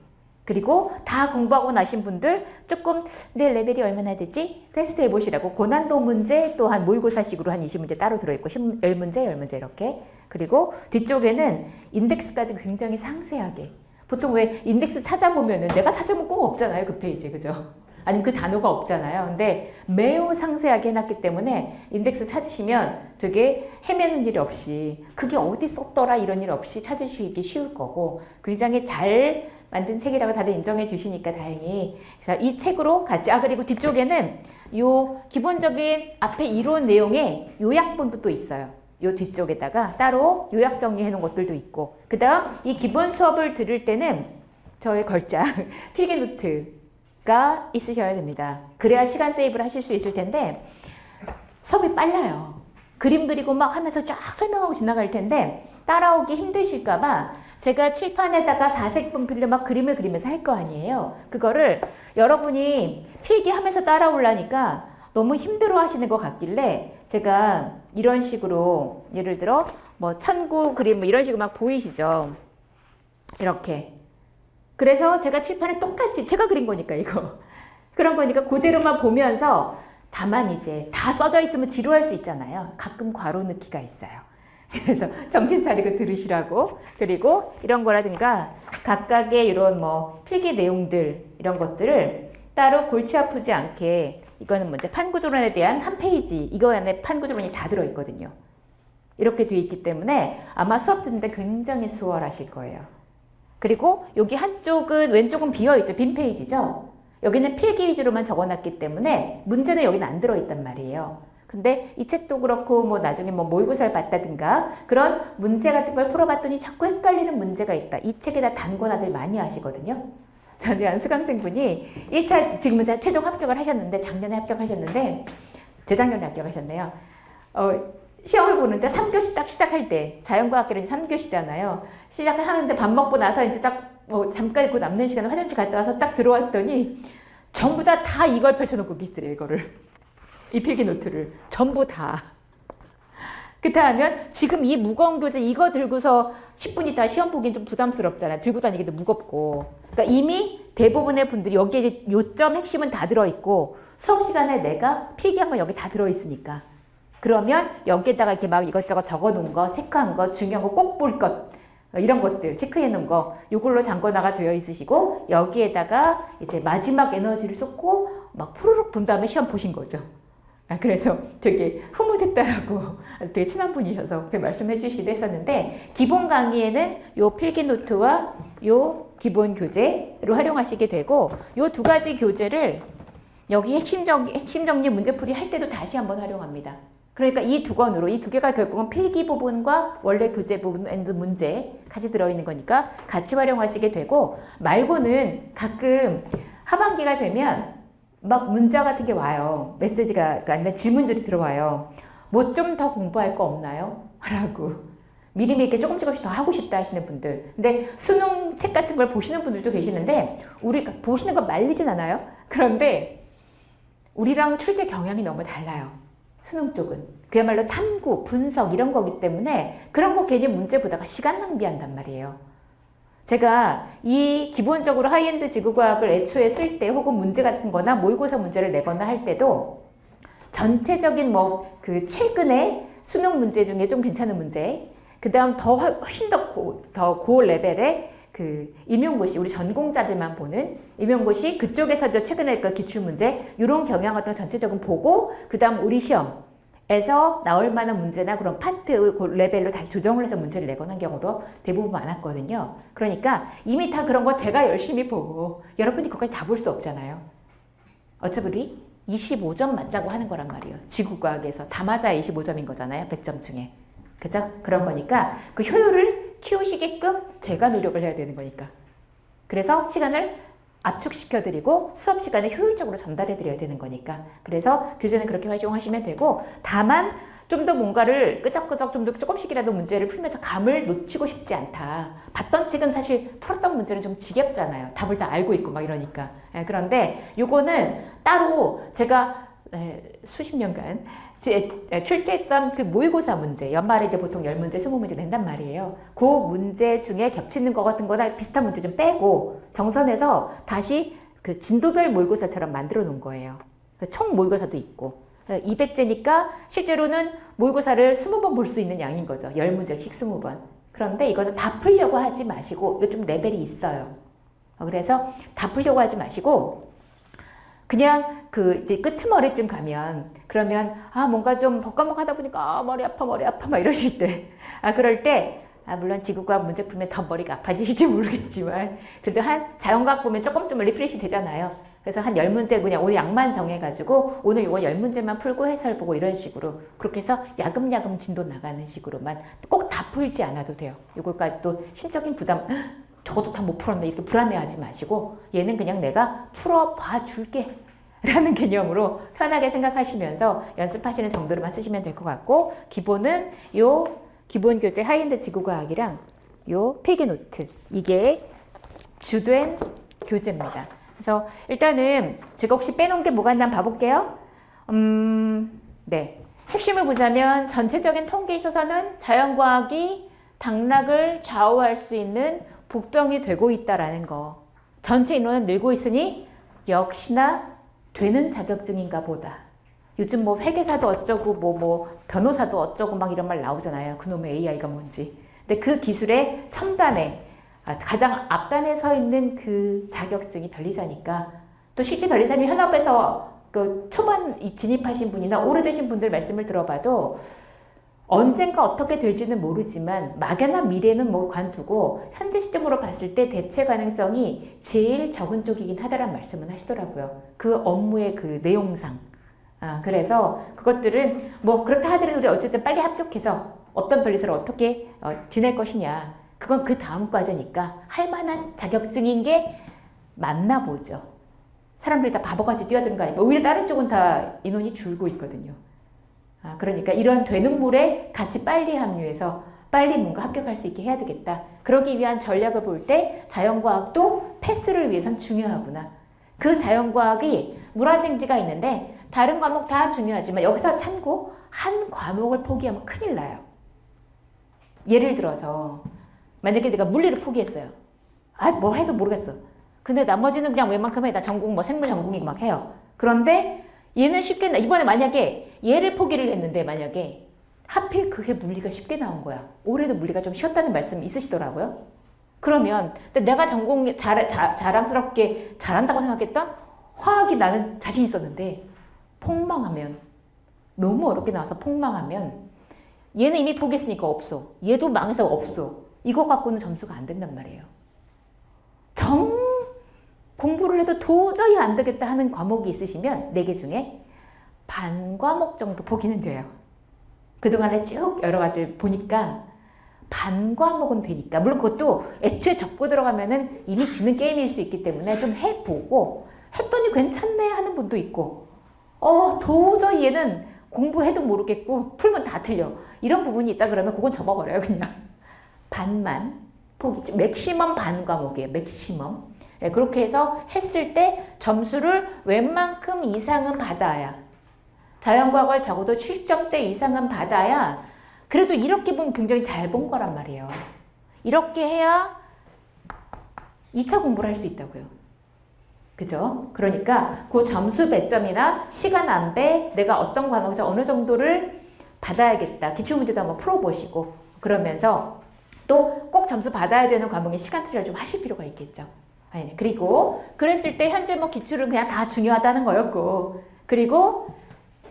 그리고 다 공부하고 나신 분들 조금 내 레벨이 얼마나 되지? 테스트 해보시라고 고난도 문제 또한 모의고사식으로 한 20문제 따로 들어있고 10문제, 10문제 이렇게. 그리고 뒤쪽에는 인덱스까지 굉장히 상세하게. 보통 왜 인덱스 찾아보면은 내가 찾아보면 꼭 없잖아요. 그 페이지. 그죠? 아니면 그 단어가 없잖아요. 근데 매우 상세하게 해놨기 때문에 인덱스 찾으시면 되게 헤매는 일 없이 그게 어디 썼더라 이런 일 없이 찾으시기 쉬울 거고 굉장히 잘 만든 책이라고 다들 인정해 주시니까 다행히 그래서 이 책으로 같이 그리고 뒤쪽에는 요 기본적인 앞에 이론 내용의 요약본도 또 있어요. 요 뒤쪽에다가 따로 요약 정리해 놓은 것들도 있고 그 다음 이 기본 수업을 들을 때는 저의 걸작 필기노트가 있으셔야 됩니다. 그래야 시간 세이브를 하실 수 있을 텐데 수업이 빨라요. 그림 그리고 막 하면서 쫙 설명하고 지나갈 텐데 따라오기 힘드실까봐 제가 칠판에다가 4색 분필로 막 그림을 그리면서 할 거 아니에요. 그거를 여러분이 필기하면서 따라오려니까 너무 힘들어 하시는 것 같길래 제가 이런 식으로 예를 들어 뭐 천구 그림 뭐 이런 식으로 막 보이시죠? 이렇게. 그래서 제가 칠판에 똑같이 제가 그린 거니까 이거. 그런 거니까 그대로만 보면서 다만 이제 다 써져 있으면 지루할 수 있잖아요. 가끔 괄호 넣기가 있어요. 그래서 정신 차리고 들으시라고. 그리고 이런 거라든가 각각의 이런 뭐 필기 내용들 이런 것들을 따로 골치 아프지 않게 이거는 먼저 판구조론에 대한 한 페이지 이거 안에 판구조론이 다 들어있거든요. 이렇게 돼 있기 때문에 아마 수업 듣는데 굉장히 수월하실 거예요. 그리고 여기 한쪽은 왼쪽은 비어있죠. 빈 페이지죠. 여기는 필기 위주로만 적어놨기 때문에 문제는 여기는 안 들어있단 말이에요. 근데 이 책도 그렇고 뭐 나중에 뭐 모의고사를 봤다든가 그런 문제 같은 걸 풀어봤더니 자꾸 헷갈리는 문제가 있다. 이 책에다 단권화들 많이 하시거든요. 저희 한 수강생분이 1차 지금은 최종 합격을 하셨는데 작년에 합격하셨는데 재작년에 합격하셨네요. 시험을 보는데 3교시 딱 시작할 때 자연과학계는 3교시잖아요. 시작을 하는데 밥 먹고 나서 이제 딱 잠깐 있고 남는 시간에 화장실 갔다 와서 딱 들어왔더니 전부 다 이걸 펼쳐놓고 계시더래요. 이거를. 이 필기 노트를 전부 다. 그렇다면 지금 이 무거운 교재 이거 들고서 10분 있다 시험 보기엔 좀 부담스럽잖아요. 들고 다니기도 무겁고. 그러니까 이미 대부분의 분들이 여기에 이제 요점 핵심은 다 들어있고 수업 시간에 내가 필기한 건 여기 다 들어있으니까. 그러면 여기에다가 이렇게 막 이것저것 적어놓은 거, 체크한 거, 중요한 거 꼭 볼 것 이런 것들 체크해 놓은 거 이걸로 단권화가 되어 있으시고 여기에다가 이제 마지막 에너지를 쏟고 막 푸르륵 본 다음에 시험 보신 거죠. 그래서 되게 흐뭇했다라고 되게 친한 분이셔서 그렇게 말씀해 주시기도 했었는데 기본 강의에는 요 필기 노트와 요 기본 교재로 활용하시게 되고 요 두 가지 교재를 여기 핵심 정리 문제풀이 할 때도 다시 한번 활용합니다. 그러니까 이 두 권으로 이 두 개가 결국은 필기 부분과 원래 교재 부분 앤드 문제 같이 들어있는 거니까 같이 활용하시게 되고 말고는 가끔 하반기가 되면 막 문자 같은 게 와요. 메시지가 아니면 질문들이 들어와요. 뭐 좀 더 공부할 거 없나요? 라고 미리미리 이렇게 조금씩 더 하고 싶다 하시는 분들. 근데 수능 책 같은 걸 보시는 분들도 계시는데 우리가 보시는 거 말리진 않아요. 그런데 우리랑 출제 경향이 너무 달라요. 수능 쪽은 그야말로 탐구, 분석 이런 거기 때문에 그런 거 괜히 문제 보다가 시간 낭비한단 말이에요. 제가 이 기본적으로 하이엔드 지구과학을 애초에 쓸 때 혹은 문제 같은 거나 모의고사 문제를 내거나 할 때도 전체적인 뭐 그 최근에 수능 문제 중에 좀 괜찮은 문제 그 다음 훨씬 더 고 레벨의 그 임용고시 우리 전공자들만 보는 임용고시 그쪽에서도 최근에 그 기출문제 이런 경향 같은 거 전체적으로 보고 그 다음 우리 시험에서 나올 만한 문제나 그런 파트 그 레벨로 다시 조정을 해서 문제를 내거나 하는 경우도 대부분 많았거든요. 그러니까 이미 다 그런 거 제가 열심히 보고 여러분이 그것까지 다 볼 수 없잖아요. 어차피 우리 25점 맞자고 하는 거란 말이에요. 지구과학에서 다 맞아야 25점인 거잖아요. 100점 중에. 그죠? 그런 거니까 그 효율을 키우시게끔 제가 노력을 해야 되는 거니까. 그래서 시간을 압축시켜드리고 수업 시간에 효율적으로 전달해드려야 되는 거니까. 그래서 교재는 그렇게 활용하시면 되고 다만 좀 더 뭔가를 끄적끄적 좀 더 조금씩이라도 문제를 풀면서 감을 놓치고 싶지 않다. 봤던 책은 사실 풀었던 문제는 좀 지겹잖아요. 답을 다 알고 있고 막 이러니까. 그런데 요거는 따로 제가 수십 년간 출제했던 그 모의고사 문제, 연말에 이제 보통 10문제, 20문제 낸단 말이에요. 그 문제 중에 겹치는 거 같은 거나 비슷한 문제 좀 빼고 정선해서 다시 그 진도별 모의고사처럼 만들어 놓은 거예요. 총 모의고사도 있고. 200제니까 실제로는 모의고사를 20번 볼 수 있는 양인 거죠. 10문제씩 20번. 그런데 이거는 다 풀려고 하지 마시고, 이거 좀 레벨이 있어요. 그래서 다 풀려고 하지 마시고, 그냥 그 이제 끄트머리쯤 가면 그러면 뭔가 좀 벅까먹하다 보니까 머리 아파 막 이러실 때 그럴 때 물론 지구과학 문제 풀면 더 머리가 아파지실지 모르겠지만 그래도 한 자연과학 보면 조금 좀 리프레시 되잖아요. 그래서 한 10문제 그냥 오늘 양만 정해가지고 오늘 이거 10문제만 풀고 해설 보고 이런 식으로 그렇게 해서 야금야금 진도 나가는 식으로만 꼭 다 풀지 않아도 돼요. 이거까지 또 심적인 부담 저도 다 못 풀었는데 이렇게 불안해하지 마시고 얘는 그냥 내가 풀어봐 줄게 라는 개념으로 편하게 생각하시면서 연습하시는 정도로만 쓰시면 될 것 같고 기본은 요 기본 교재 하이엔드 지구과학이랑 요 필기노트 이게 주된 교재입니다. 그래서 일단은 제가 혹시 빼놓은 게 뭐가 있나 한번 봐볼게요. 네. 핵심을 보자면 전체적인 통계에 있어서는 자연과학이 당락을 좌우할 수 있는 복병이 되고 있다라는 거. 전체 인원은 늘고 있으니 역시나 되는 자격증인가 보다. 요즘 뭐 회계사도 어쩌고 뭐 변호사도 어쩌고 막 이런 말 나오잖아요. 그놈의 AI가 뭔지. 근데 그 기술의 첨단에 가장 앞단에 서 있는 그 자격증이 변리사니까 또 실제 변리사님 현업에서 그 초반 진입하신 분이나 오래되신 분들 말씀을 들어봐도 언젠가 어떻게 될지는 모르지만 막연한 미래는 뭐 관두고 현재 시점으로 봤을 때 대체 가능성이 제일 적은 쪽이긴 하다라는 말씀은 하시더라고요. 그 업무의 그 내용상. 그래서 그것들은 뭐 그렇다 하더라도 우리 어쨌든 빨리 합격해서 어떤 변리사를 어떻게 지낼 것이냐. 그건 그 다음 과제니까 할 만한 자격증인 게 맞나 보죠. 사람들이 다 바보같이 뛰어드는 거 아니고 오히려 다른 쪽은 다 인원이 줄고 있거든요. 그러니까 이런 되는 물에 같이 빨리 합류해서 빨리 뭔가 합격할 수 있게 해야 되겠다. 그러기 위한 전략을 볼 때 자연과학도 패스를 위해선 중요하구나. 그 자연과학이 물화생지가 있는데 다른 과목 다 중요하지만 여기서 참고 한 과목을 포기하면 큰일 나요. 예를 들어서 만약에 내가 물리를 포기했어요. 뭐 해도 모르겠어. 근데 나머지는 그냥 웬만큼 해. 나 전공 뭐 생물 전공이고 막 해요. 그런데 얘는 쉽게 이번에 만약에 얘를 포기를 했는데 만약에 하필 그게 물리가 쉽게 나온 거야. 올해도 물리가 좀 쉬웠다는 말씀 있으시더라고요. 그러면 내가 전공 자랑스럽게 잘한다고 생각했던 화학이 나는 자신 있었는데 폭망하면 너무 어렵게 나와서 폭망하면 얘는 이미 포기했으니까 없어. 얘도 망해서 없어. 이거 갖고는 점수가 안 된단 말이에요. 공부를 해도 도저히 안 되겠다 하는 과목이 있으시면 4개 중에 반 과목 정도 포기는 돼요. 그동안에 쭉 여러 가지를 보니까 반 과목은 되니까 물론 그것도 애초에 접고 들어가면은 이미 지는 게임일 수 있기 때문에 좀 해보고 했더니 괜찮네 하는 분도 있고 도저히 얘는 공부해도 모르겠고 풀면 다 틀려 이런 부분이 있다 그러면 그건 접어버려요. 그냥 반만 포기, 맥시멈 반 과목이에요. 맥시멈. 네, 그렇게 해서 했을 때 점수를 웬만큼 이상은 받아야 자연과학을 적어도 7점대 이상은 받아야 그래도 이렇게 보면 굉장히 잘 본 거란 말이에요. 이렇게 해야 2차 공부를 할 수 있다고요. 그죠? 그러니까 그 점수 배점이나 시간 안배 내가 어떤 과목에서 어느 정도를 받아야겠다. 기출문제도 한번 풀어보시고 그러면서 또 꼭 점수 받아야 되는 과목에 시간 투자를 좀 하실 필요가 있겠죠. 그리고 그랬을 때 현재 뭐 기출은 그냥 다 중요하다는 거였고 그리고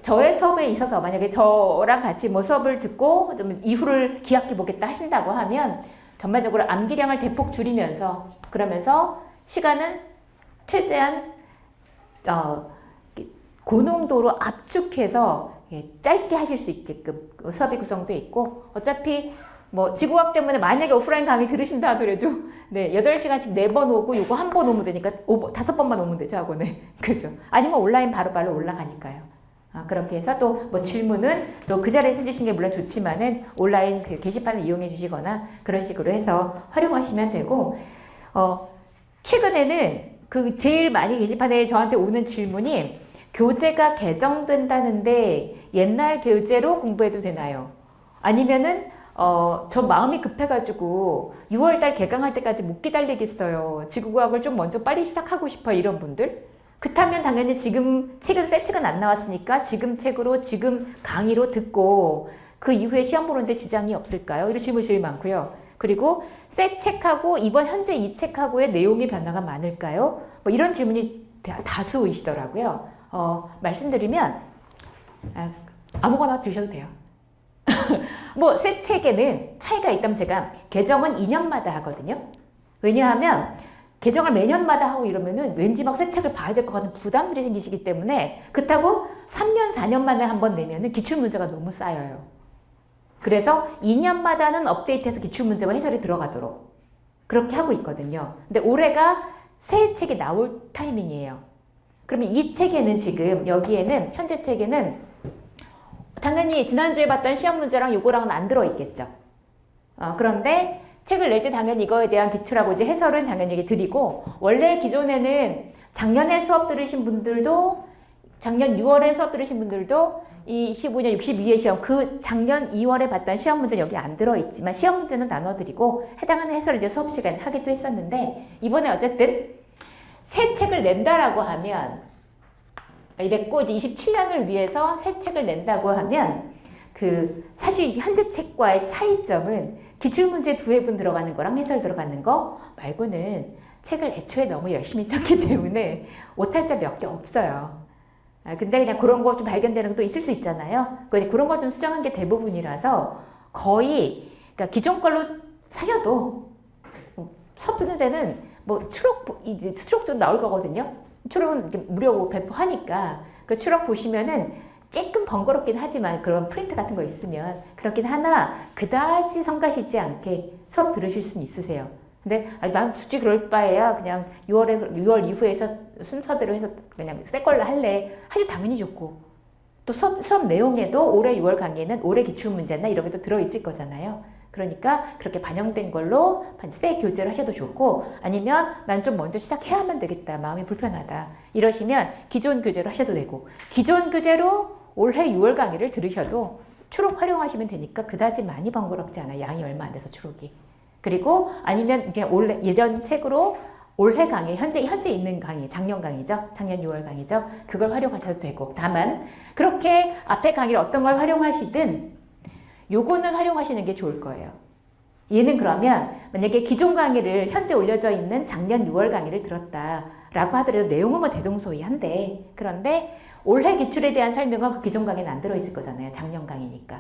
저의 수업에 있어서 만약에 저랑 같이 뭐 수업을 듣고 좀 이후를 기약해 보겠다 하신다고 하면 전반적으로 암기량을 대폭 줄이면서 그러면서 시간은 최대한 고농도로 압축해서 짧게 하실 수 있게끔 수업이 구성되어 있고 어차피 뭐 지구과학 때문에 만약에 오프라인 강의 들으신다 하더라도 8시간씩 4번 오고 요거 한 번 오면 되니까 5번만 오면 되죠 학원에. 그죠? 아니면 온라인 바로바로 올라가니까요. 그렇게 해서 또 뭐 질문은 또 그 자리에서 해주시는 게 물론 좋지만은 온라인 그 게시판을 이용해 주시거나 그런 식으로 해서 활용하시면 되고 최근에는 그 제일 많이 게시판에 저한테 오는 질문이 교재가 개정된다는데 옛날 교재로 공부해도 되나요? 아니면은 저 마음이 급해가지고 6월달 개강할 때까지 못 기다리겠어요. 지구과학을 좀 먼저 빨리 시작하고 싶어 이런 분들. 그렇다면 당연히 지금 책은 새 책은 안 나왔으니까 지금 책으로 지금 강의로 듣고 그 이후에 시험 보는데 지장이 없을까요? 이런 질문이 제일 많고요. 그리고 새 책하고 이번 현재 이 책하고의 내용의 변화가 많을까요? 뭐 이런 질문이 다수이시더라고요. 말씀드리면 아무거나 들으셔도 돼요. 뭐 새 책에는 차이가 있다면 제가 개정은 2년마다 하거든요. 왜냐하면 개정을 매년마다 하고 이러면은 왠지 막 새 책을 봐야 될 것 같은 부담들이 생기시기 때문에 그렇다고 3년, 4년 만에 한 번 내면은 기출문제가 너무 쌓여요. 그래서 2년마다는 업데이트해서 기출문제와 해설이 들어가도록 그렇게 하고 있거든요. 근데 올해가 새 책이 나올 타이밍이에요. 그러면 이 책에는 지금 여기에는 현재 책에는 당연히 지난주에 봤던 시험 문제랑 요거랑은 안 들어있겠죠. 그런데 책을 낼 때 당연히 이거에 대한 기출하고 이제 해설은 당연히 드리고 원래 기존에는 작년에 수업 들으신 분들도 작년 6월에 수업 들으신 분들도 이 15년 62회 시험 그 작년 2월에 봤던 시험 문제는 여기 안 들어있지만 시험 문제는 나눠드리고 해당하는 해설을 이제 수업 시간에 하기도 했었는데 이번에 어쨌든 새 책을 낸다라고 하면 이랬고 이제 27년을 위해서 새 책을 낸다고 하면 그 사실 현재 책과의 차이점은 기출문제 2회분 들어가는 거랑 해설 들어가는 거 말고는 책을 애초에 너무 열심히 썼기 때문에 오탈자 몇 개 없어요. 근데 그냥 그런 거 좀 발견되는 것도 있을 수 있잖아요. 그런 거 좀 수정한 게 대부분이라서 거의 그러니까 기존 걸로 사셔도 수업 듣는 데는 뭐 추록도 나올 거거든요. 추록은 무료 배포하니까 그 추록 보시면은 조금 번거롭긴 하지만 그런 프린트 같은 거 있으면 그렇긴 하나 그다지 성가시지 않게 수업 들으실 수는 있으세요. 근데 난 굳이 그럴 바에야 그냥 6월 이후에서 순서대로 해서 그냥 새 걸로 할래. 아주 당연히 좋고 또 수업 내용에도 올해 6월 강의에는 올해 기출문제나 이런 게 또 들어있을 거잖아요. 그러니까 그렇게 반영된 걸로 새 교재를 하셔도 좋고 아니면 난 좀 먼저 시작해야만 되겠다. 마음이 불편하다. 이러시면 기존 교재로 하셔도 되고 기존 교재로 올해 6월 강의를 들으셔도 추록 활용하시면 되니까 그다지 많이 번거롭지 않아요. 양이 얼마 안 돼서 추록이. 그리고 아니면 이제 올해 예전 책으로 올해 강의, 현재 있는 강의, 작년 강의죠. 작년 6월 강의죠. 그걸 활용하셔도 되고 다만 그렇게 앞에 강의를 어떤 걸 활용하시든 요거는 활용하시는 게 좋을 거예요. 얘는 그러면 만약에 기존 강의를 현재 올려져 있는 작년 6월 강의를 들었다라고 하더라도 내용은 뭐 대동소이한데 그런데 올해 기출에 대한 설명은 그 기존 강의는 안 들어있을 거잖아요. 작년 강의니까.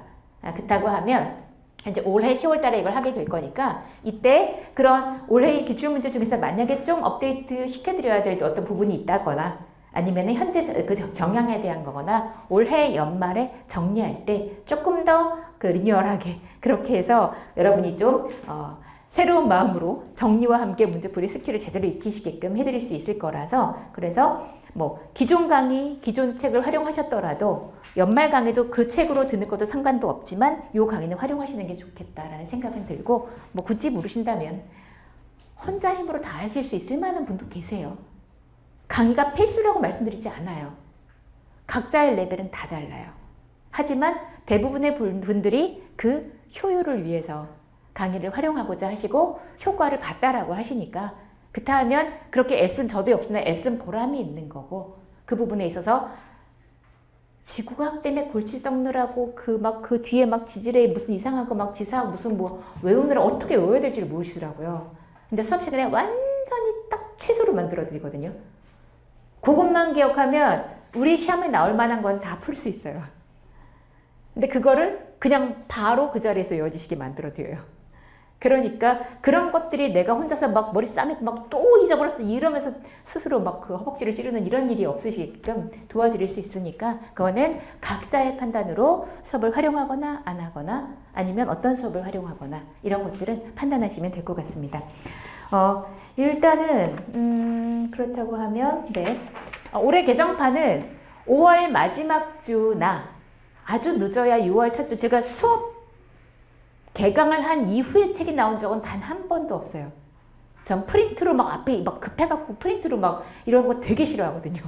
그렇다고 하면 이제 올해 10월 달에 이걸 하게 될 거니까 이때 그런 올해의 기출문제 중에서 만약에 좀 업데이트 시켜드려야 될 어떤 부분이 있다거나 아니면 현재 그 경향에 대한 거거나 올해 연말에 정리할 때 조금 더 그 리뉴얼하게 그렇게 해서 여러분이 좀 새로운 마음으로 정리와 함께 문제풀이 스킬을 제대로 익히시게끔 해드릴 수 있을 거라서 그래서 뭐 기존 강의, 기존 책을 활용하셨더라도 연말 강의도 그 책으로 듣는 것도 상관도 없지만 이 강의는 활용하시는 게 좋겠다라는 생각은 들고 뭐 굳이 모르신다면 혼자 힘으로 다 하실 수 있을 만한 분도 계세요. 강의가 필수라고 말씀드리지 않아요. 각자의 레벨은 다 달라요. 하지만 대부분의 분들이 그 효율을 위해서 강의를 활용하고자 하시고 효과를 봤다라고 하시니까 그렇다면 그렇게 저도 역시나 애쓴 보람이 있는 거고 그 부분에 있어서 지구과학 때문에 골치 썩느라고 그 뒤에 막 지질에 무슨 이상한 거 막 지사하고 무슨 뭐 외우느라 어떻게 외워야 될지를 모르시더라고요. 근데 수업 시간에 완전히 딱 최소로 만들어 드리거든요. 그것만 기억하면 우리 시험에 나올 만한 건 다 풀 수 있어요. 근데 그거를 그냥 바로 그 자리에서 외워지시게 만들어 드려요. 그러니까 그런 것들이 내가 혼자서 막 머리 싸매고 막 또 잊어버렸어 이러면서 스스로 막 그 허벅지를 찌르는 이런 일이 없으시게끔 도와드릴 수 있으니까 그거는 각자의 판단으로 수업을 활용하거나 안 하거나 아니면 어떤 수업을 활용하거나 이런 것들은 판단하시면 될 것 같습니다. 일단은 그렇다고 하면 네. 올해 개정판은 5월 마지막 주나 아주 늦어야 6월 첫 주 제가 수업 개강을 한 이후에 책이 나온 적은 단 한 번도 없어요. 전 프린트로 막 앞에 막 급해갖고 프린트로 막 이런 거 되게 싫어하거든요.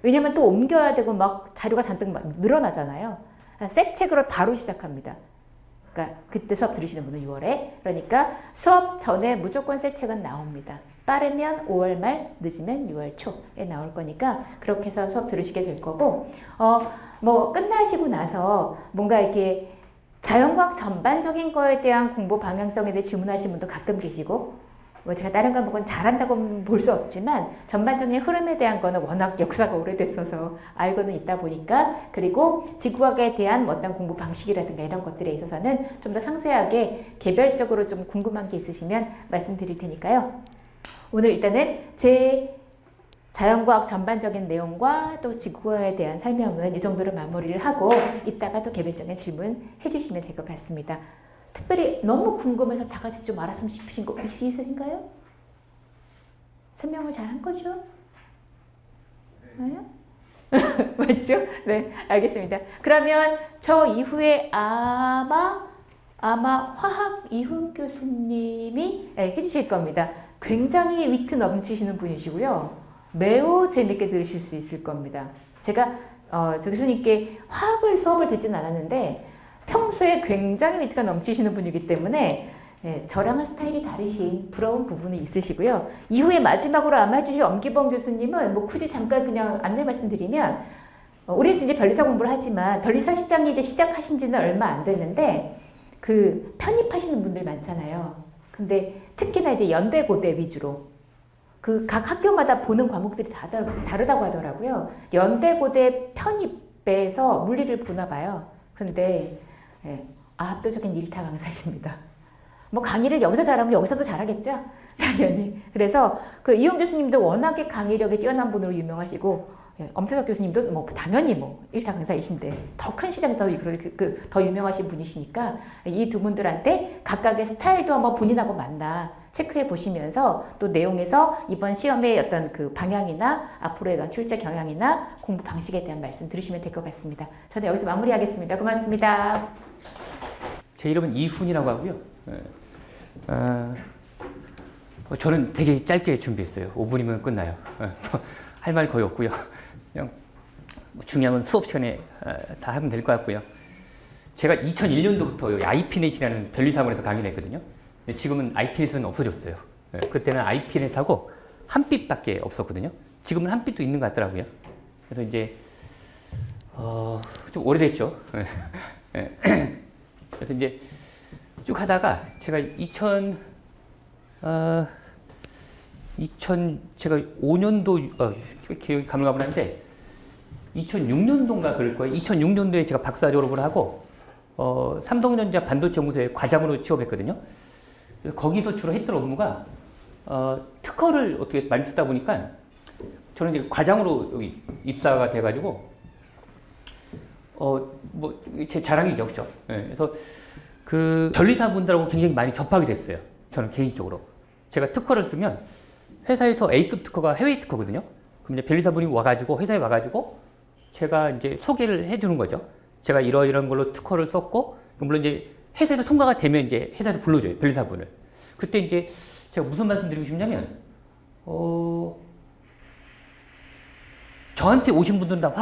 왜냐면 또 옮겨야 되고 막 자료가 잔뜩 막 늘어나잖아요. 새 책으로 바로 시작합니다. 그러니까 그때 수업 들으시는 분은 6월에 그러니까 수업 전에 무조건 새 책은 나옵니다. 빠르면 5월 말, 늦으면 6월 초에 나올 거니까 그렇게 해서 수업 들으시게 될 거고 뭐 끝나시고 나서 뭔가 이렇게 자연과학 전반적인 거에 대한 공부 방향성에 대해 질문하시는 분도 가끔 계시고 뭐 제가 다른 과목은 잘한다고 볼 수 없지만 전반적인 흐름에 대한 거는 워낙 역사가 오래됐어서 알고는 있다 보니까 그리고 지구과학에 대한 어떤 공부 방식이라든가 이런 것들에 있어서는 좀 더 상세하게 개별적으로 좀 궁금한 게 있으시면 말씀드릴 테니까요. 오늘 일단은 제 자연과학 전반적인 내용과 또 지구과학에 대한 설명은 이 정도로 마무리를 하고 이따가 또 개별적인 질문 해주시면 될 것 같습니다. 특별히 너무 궁금해서 다 같이 좀 알았으면 싶으신 거 있으신가요? 설명을 잘 한 거죠? 네? 맞죠? 네, 알겠습니다. 그러면 저 이후에 아마 화학 이훈 교수님이 해주실 겁니다. 굉장히 위트 넘치시는 분이시고요. 매우 재밌게 들으실 수 있을 겁니다. 제가 저 교수님께 화학을 수업을 듣진 않았는데 평소에 굉장히 위트가 넘치시는 분이기 때문에 저랑은 스타일이 다르신 부러운 부분이 있으시고요. 이후에 마지막으로 아마 해주실 엄기범 교수님은 뭐 굳이 잠깐 그냥 안내 말씀드리면 우리 이제 변리사 공부를 하지만 변리사 시장이 이제 시작하신 지는 얼마 안 됐는데 그 편입하시는 분들 많잖아요. 근데 특히나 이제 연대 고대 위주로 그 각 학교마다 보는 과목들이 다 다르다고 하더라고요. 연대 고대 편입에서 물리를 보나 봐요. 근데 압도적인 일타 강사십니다. 뭐 강의를 여기서 잘하면 여기서도 잘하겠죠? 당연히. 그래서 그 이훈 교수님도 워낙에 강의력이 뛰어난 분으로 유명하시고 엄태석 교수님도 뭐 당연히 뭐 1타 강사이신데 더 큰 시장에서 더 유명하신 분이시니까 이 두 분들한테 각각의 스타일도 한번 본인하고 맞나 체크해 보시면서 또 내용에서 이번 시험의 어떤 그 방향이나 앞으로의 어떤 출제 경향이나 공부 방식에 대한 말씀 들으시면 될 것 같습니다. 저는 여기서 마무리하겠습니다. 고맙습니다. 제 이름은 이훈이라고 하고요. 저는 되게 짧게 준비했어요. 5분이면 끝나요. 할 말 거의 없고요. 그냥 중요한 건 수업 시간에 다 하면 될 것 같고요. 제가 2001년도부터 IP넷이라는 변리사학원에서 강의를 했거든요. 근데 지금은 IP넷은 없어졌어요. 그때는 IP넷하고 한 빗밖에 없었거든요. 지금은 한 빗도 있는 것 같더라고요. 그래서 이제 좀 오래됐죠. 그래서 이제 쭉 하다가 제가 제가 5년도 기억이 가물가물한데 2006년도인가 그럴 거예요. 2006년도에 제가 박사 졸업을 하고 삼성전자 반도체 연구소에 과장으로 취업했거든요. 그래서 거기서 주로 했던 업무가 특허를 어떻게 많이 쓰다 보니까 저는 이제 과장으로 여기 입사가 돼가지고 뭐 제 자랑이죠, 그렇죠? 네, 그래서 그 변리사분들하고 굉장히 많이 접하게 됐어요. 저는 개인적으로 제가 특허를 쓰면 회사에서 A급 특허가 해외 특허거든요. 그럼 이제 변리사분이 와가지고 회사에 와가지고 제가 이제 소개를 해주는 거죠. 제가 이런 걸로 특허를 썼고, 물론 이제 회사에서 통과가 되면 이제 회사에서 불러줘요, 변리사분을. 그때 이제 제가 무슨 말씀드리고 싶냐면, 저한테 오신 분들은 다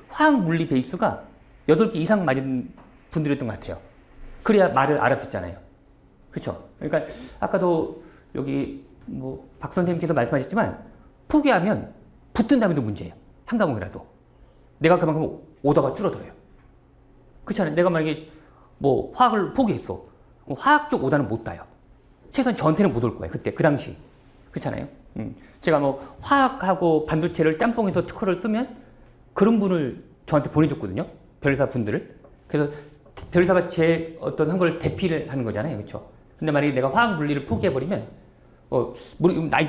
화학 물리 베이스가 8개 이상 맞은 분들이었던 것 같아요. 그래야 말을 알아듣잖아요. 그렇죠? 그러니까 아까도 여기 뭐 박 선생님께서 말씀하셨지만 포기하면 붙은 다음에도 문제예요. 한 과목이라도. 내가 그만큼 오더가 줄어들어요. 그렇잖아요. 내가 만약에 뭐 화학을 포기했어. 화학 쪽 오더는 못 따요. 최소한 저한테는 못 올 거예요. 그때 그 당시. 그렇잖아요. 제가 뭐 화학하고 반도체를 짬뽕해서 특허를 쓰면 그런 분을 저한테 보내줬거든요. 변리사 분들을. 그래서 변리사가 제 어떤 한 걸 대피를 하는 거잖아요. 그렇죠? 근데 만약에 내가 화학 물리를 포기해버리면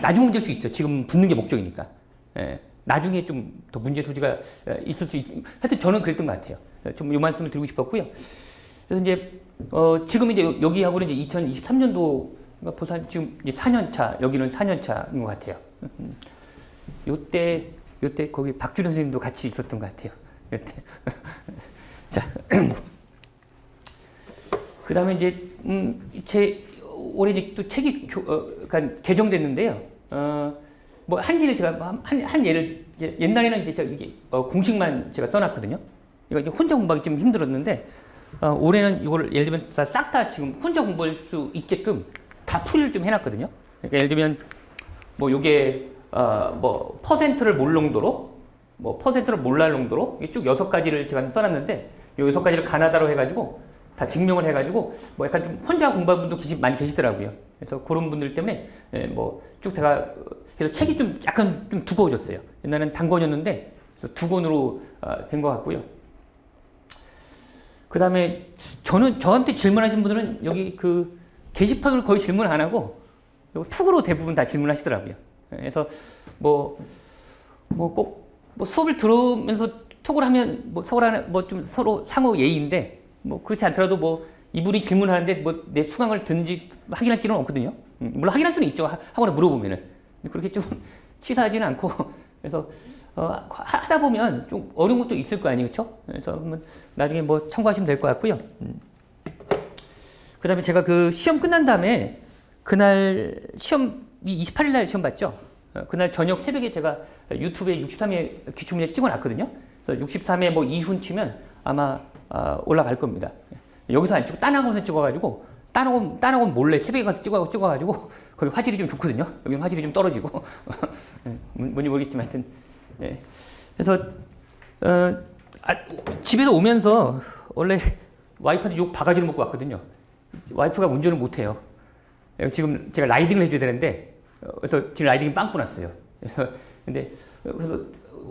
나중 문제일 수 있죠. 지금 붙는 게 목적이니까. 나중에 좀 더 문제 소지가 있을 수 하여튼 저는 그랬던 것 같아요. 좀 이 말씀을 드리고 싶었고요. 그래서 이제 지금 이제 여기 하고는 이제 2023년도 보산 지금 이제 4년 차, 여기는 4년 차인 것 같아요. 요때 거기 박주련 선생님도 같이 있었던 것 같아요. 요때. 자, 그 다음에 이제 올해 이제 또 책이 그러니까 개정됐는데요. 뭐 한 예를 제가 한 예를 이제 옛날에는 이제 이게 공식만 제가 써놨거든요. 이거 이제 혼자 공부하기 좀 힘들었는데 올해는 이걸 예를 들면 싹 다 지금 혼자 공부할 수 있게끔 다 풀이를 좀 해놨거든요. 그러니까 예를 들면 뭐 요게 뭐 퍼센트를 몰 농도로 뭐 퍼센트를 몰랄 농도로 쭉 6가지를 제가 써놨는데 요 6가지를 가나다로 해가지고 다 증명을 해가지고 뭐 약간 좀 혼자 공부한 분도 많이 계시더라고요. 그래서 그런 분들 때문에 뭐 쭉 제가 그래서 책이 좀 약간 좀 두꺼워졌어요. 옛날에는 단권이었는데 두 권으로 된 것 같고요. 그 다음에 저한테 질문하신 분들은 여기 그 게시판으로 거의 질문 안 하고 톡으로 대부분 다 질문하시더라고요. 그래서 뭐 꼭 뭐 수업을 들으면서 톡을 하면 뭐 좀 서로 상호 예의인데 뭐 그렇지 않더라도 뭐 이분이 질문하는데 뭐 내 수강을 듣는지 확인할 필요는 없거든요. 물론 확인할 수는 있죠. 학원에 물어보면은. 그렇게 좀 치사하지는 않고 그래서 하다 보면 좀 어려운 것도 있을 거 아니에요, 그렇죠? 그래서 나중에 뭐 참고하시면 될 것 같고요. 그다음에 제가 그 시험 끝난 다음에 그날 시험이 28일 날 시험 봤죠. 그날 저녁 새벽에 제가 유튜브에 63회 기출문제 찍어놨거든요. 그래서 63회 뭐 이훈 치면 아마 올라갈 겁니다. 여기서 안 찍고 딴 학원에서 찍어가지고 딴 학원 몰래 새벽에 가서 찍어가지고 거기 화질이 좀 좋거든요. 여기는 화질이 좀 떨어지고 뭔지 모르겠지만 하여튼 그래서 집에서 오면서 원래 와이프한테 욕 바가지를 먹고 왔거든요. 와이프가 운전을 못해요. 지금 제가 라이딩을 해줘야 되는데 그래서 지금 라이딩이 빵꾸 났어요. 그래서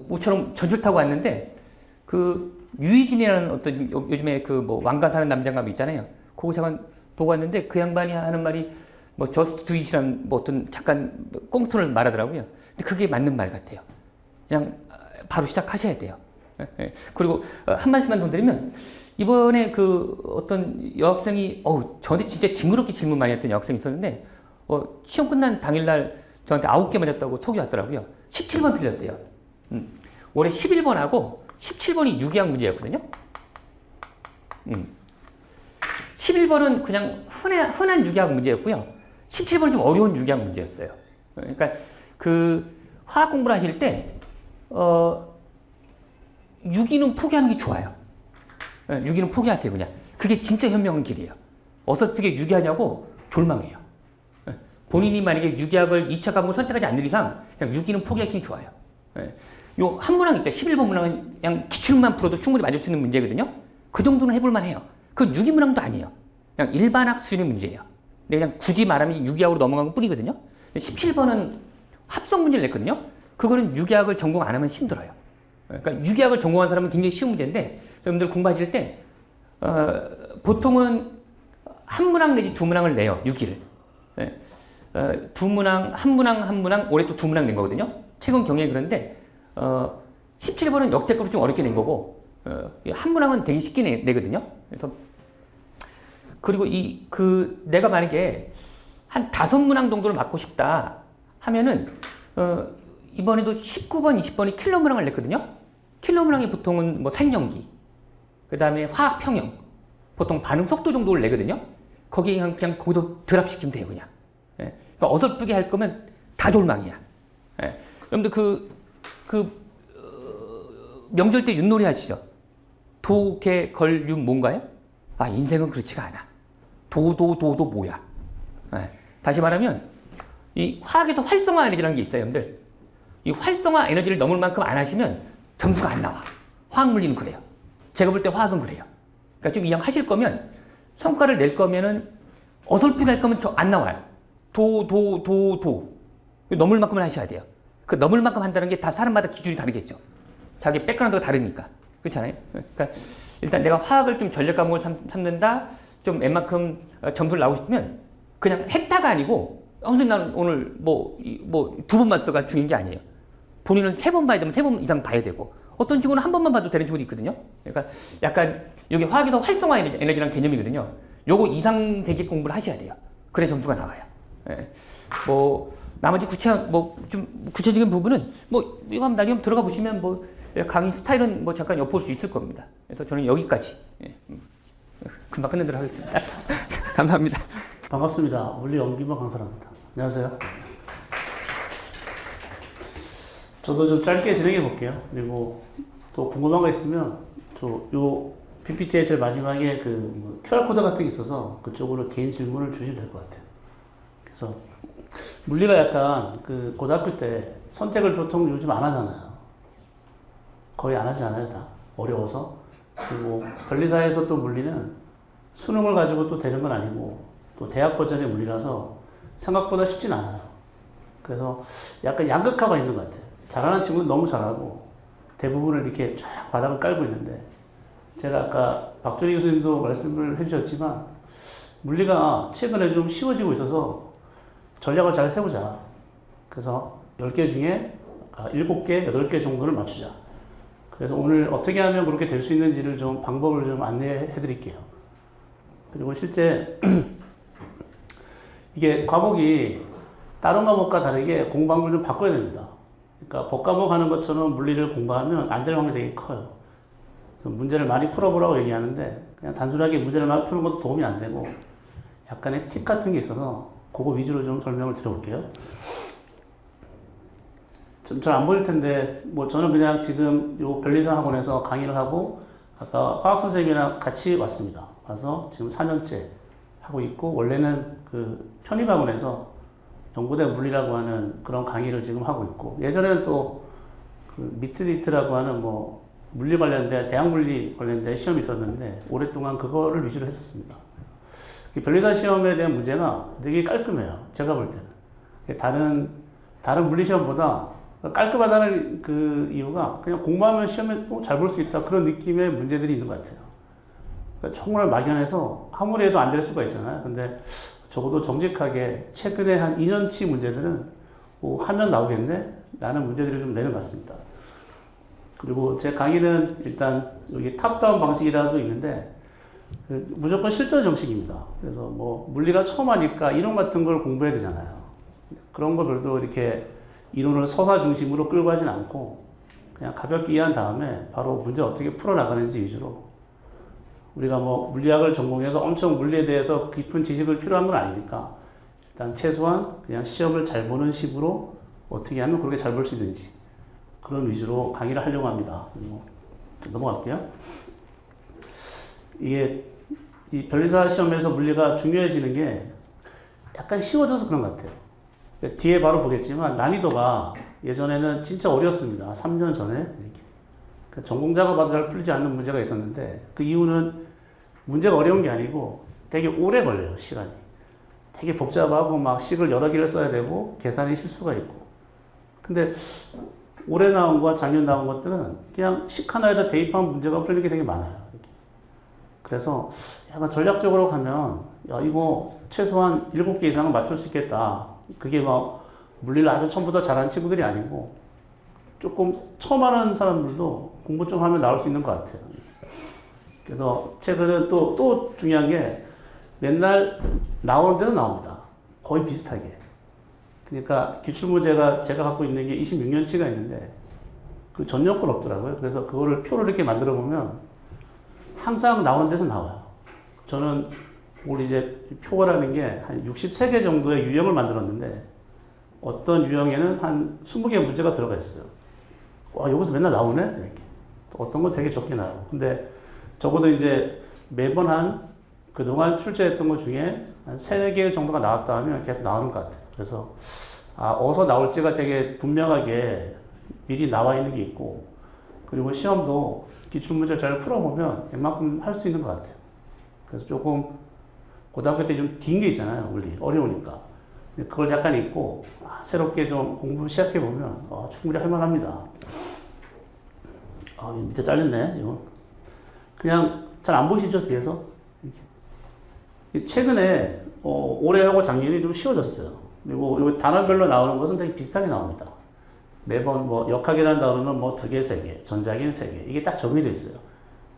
모처럼 전철 타고 왔는데 그 유희진이라는 어떤 요즘에 그 뭐 왕가 사는 남자가 있잖아요. 그거 잠깐 보고 왔는데 그 양반이 하는 말이 뭐 저스트 두 잇이라는 뭐 어떤 잠깐 꽁트를 말하더라고요. 근데 그게 맞는 말 같아요. 그냥 바로 시작하셔야 돼요. 그리고 한 말씀만 더 드리면 이번에 그 어떤 여학생이 저한테 진짜 징그럽게 질문 많이 했던 여학생이 있었는데 시험 끝난 당일날 저한테 9개 맞았다고 톡이 왔더라고요. 17번 틀렸대요. 올해 11번하고 17번이 유기학 문제였거든요. 11번은 그냥 흔한 유기학 문제였고요. 17번은 좀 어려운 유기학 문제였어요. 그러니까 그 화학 공부를 하실 때 유기는 포기하는 게 좋아요. 유기는 포기하세요, 그냥. 그게 진짜 현명한 길이에요. 어설프게 유기하냐고 졸망해요. 본인이 만약에 유기학을 2차 과목을 선택하지 않는 이상 그냥 유기는 포기하기 좋아요. 요 한 문항 있죠. 11번 문항은 그냥 기출만 풀어도 충분히 맞을 수 있는 문제거든요. 그 정도는 해볼 만해요. 그 유기문항도 아니에요. 그냥 일반학 수준의 문제예요. 근데 그냥 굳이 말하면 유기학으로 넘어간 것 뿐이거든요. 17번은 합성 문제를 냈거든요. 그거는 유기학을 전공 안 하면 힘들어요. 그러니까 유기학을 전공한 사람은 굉장히 쉬운 문제인데 여러분들 공부하실 때 보통은 한 문항 내지 두 문항을 내요. 유기를. 두 문항, 한 문항, 올해 또 두 문항 낸 거거든요. 최근 경향이 그런데 17번은 역대급으로 좀 어렵게 낸 거고 한 문항은 되게 쉽게 내거든요. 그래서 그리고 내가 만약에 한 5문항 정도를 맞고 싶다 하면은 이번에도 19번, 20번이 킬러 문항을 냈거든요. 킬러 문항이 보통은 뭐 산연기, 그 다음에 화학 평형, 보통 반응 속도 정도를 내거든요. 거기에 그냥 거기도 드랍시키면 돼요, 그냥. 그러니까 어설프게 할 거면 다 졸망이야. 여러분들 명절 때 윷놀이 하시죠? 도, 개, 걸, 윷 뭔가요? 인생은 그렇지가 않아. 도도 뭐야? 다시 말하면 이 화학에서 활성화 에너지라는 게 있어요, 여러분들. 이 활성화 에너지를 넘을 만큼 안 하시면 점수가 안 나와. 화학 물리는 그래요. 제가 볼 때 화학은 그래요. 그러니까 좀 이왕하실 거면 성과를 낼 거면은 어설프게 할 거면 안 나와요. 도. 넘을 만큼은 하셔야 돼요. 그 넘을 만큼 한다는 게 다 사람마다 기준이 다르겠죠. 자기 백그라운드가 다르니까. 그렇잖아요. 그러니까 일단 내가 화학을 좀 전략 과목을 삼는다, 좀 웬만큼 점수를 나오고 싶으면 그냥 했다가 아니고 선생님 나는 오늘 뭐 2번만 써가 중요한 게 아니에요. 본인은 3번 봐야 되면 3번 이상 봐야 되고 어떤 친구는 한 번만 봐도 되는 친구도 있거든요. 그러니까 약간 여기 화학에서 활성화 에너지라는 개념이거든요. 요거 이상 되게 공부를 하셔야 돼요. 그래 점수가 나와요. 나머지 좀 구체적인 부분은 이거 한번 나중에 들어가 보시면 강의 스타일은 잠깐 엿볼 수 있을 겁니다. 그래서 저는 여기까지 금방 끝내도록 하겠습니다. 감사합니다. 반갑습니다. 물리 연기부 강사랍니다. 안녕하세요. 저도 좀 짧게 진행해 볼게요. 그리고 또 궁금한 거 있으면 요 PPT의 제일 마지막에 QR코드 같은 게 있어서 그쪽으로 개인 질문을 주시면 될 것 같아요. 그래서 물리가 약간 고등학교 때 선택을 보통 요즘 안 하잖아요. 거의 안 하지 않아요, 다. 어려워서. 그리고 변리사에서 또 물리는 수능을 가지고 또 되는 건 아니고 또 대학 버전의 물리라서 생각보다 쉽진 않아요. 그래서 약간 양극화가 있는 것 같아요. 잘하는 친구는 너무 잘하고 대부분을 이렇게 쫙 바닥을 깔고 있는데 제가 아까 박준희 교수님도 말씀을 해주셨지만 물리가 최근에 좀 쉬워지고 있어서 전략을 잘 세우자. 그래서 10개 중에 7개, 8개 정도를 맞추자. 그래서 오늘 어떻게 하면 그렇게 될 수 있는지를 좀 방법을 좀 안내해 드릴게요. 그리고 실제 이게 과목이 다른 과목과 다르게 공부 방법을 좀 바꿔야 됩니다. 그러니까 법과목 하는 것처럼 물리를 공부하면 안 될 확률이 되게 커요. 문제를 많이 풀어보라고 얘기하는데 그냥 단순하게 문제를 많이 푸는 것도 도움이 안 되고 약간의 팁 같은 게 있어서 그거 위주로 좀 설명을 드려볼게요. 좀 잘 안 보일 텐데 저는 그냥 지금 요 변리사 학원에서 강의를 하고 아까 화학 선생님이랑 같이 왔습니다. 와서 지금 4년째 하고 있고 원래는 편입학원에서 연고대 물리라고 하는 그런 강의를 지금 하고 있고 예전에는 또 미트디트라고 하는 물리 관련된 대학 물리 관련된 시험이 있었는데 오랫동안 그거를 위주로 했었습니다. 변리사 시험에 대한 문제가 되게 깔끔해요. 제가 볼 때는 다른 물리 시험보다 깔끔하다는 이유가 그냥 공부하면 시험에 또 잘 볼 수 있다 그런 느낌의 문제들이 있는 것 같아요. 그러니까 정말 막연해서 아무리 해도 안 될 수가 있잖아요. 근데 적어도 정직하게 최근에 한 2년치 문제들은 하면 나오겠네? 라는 문제들이 좀 내는 것 같습니다. 그리고 제 강의는 일단 여기 탑다운 방식이라도 있는데 무조건 실전 정식입니다. 그래서 뭐 물리가 처음 하니까 이론 같은 걸 공부해야 되잖아요. 그런 거 별로 이렇게 이론을 서사 중심으로 끌고 하진 않고 그냥 가볍게 이해한 다음에 바로 문제 어떻게 풀어나가는지 위주로 우리가 뭐 물리학을 전공해서 엄청 물리에 대해서 깊은 지식을 필요한 건 아니니까 일단 최소한 그냥 시험을 잘 보는 식으로 어떻게 하면 그렇게 잘 볼 수 있는지 그런 위주로 강의를 하려고 합니다. 넘어갈게요. 이게 이 변리사 시험에서 물리가 중요해지는 게 약간 쉬워져서 그런 것 같아요. 뒤에 바로 보겠지만 난이도가 예전에는 진짜 어려웠습니다. 3년 전에 이렇게. 전공자가 봐도 잘 풀리지 않는 문제가 있었는데 그 이유는 문제가 어려운 게 아니고 되게 오래 걸려요, 시간이. 되게 복잡하고 막 식을 여러 개를 써야 되고 계산이 실수가 있고. 근데 올해 나온 거와 작년 나온 것들은 그냥 식 하나에다 대입한 문제가 풀리는 게 되게 많아요. 이렇게. 그래서 약간 전략적으로 가면 야 이거 최소한 7개 이상은 맞출 수 있겠다. 그게 막 물리를 아주 처음부터 잘하는 친구들이 아니고 조금 처음 하는 사람들도 공부 좀 하면 나올 수 있는 것 같아요. 그래서 최근은 또 중요한 게 맨날 나오는 데도 나옵니다. 거의 비슷하게. 그러니까 기출문제가 제가 갖고 있는 게 26년치가 있는데 그 전력 건 없더라고요. 그래서 그거를 표를 이렇게 만들어 보면 항상 나오는 데서 나와요. 저는 올 이제 표라는 게 한 63개 정도의 유형을 만들었는데 어떤 유형에는 한 20개 문제가 들어가 있어요. 와, 여기서 맨날 나오네? 이렇게. 어떤 건 되게 적게 나와요. 근데 적어도 이제 매번 한 그동안 출제했던 것 중에 한 3-4개 정도가 나왔다 하면 계속 나오는 것 같아요. 그래서 어디서 나올지가 되게 분명하게 미리 나와 있는 게 있고 그리고 시험도 기출문제를 잘 풀어보면 웬만큼 할 수 있는 것 같아요. 그래서 조금 고등학교 때 좀 긴 게 있잖아요. 원리 어려우니까. 근데 그걸 잠깐 잊고 새롭게 좀 공부 시작해보면 충분히 할 만합니다. 밑에 잘렸네. 이거. 그냥 잘 안 보시죠? 뒤에서? 이렇게. 최근에 올해하고 작년이 좀 쉬워졌어요. 그리고 요 단어별로 나오는 것은 되게 비슷하게 나옵니다. 매번 뭐 역학이라는 단어는 뭐 2개, 3개, 전자기는 3개. 이게 딱 정해져 있어요.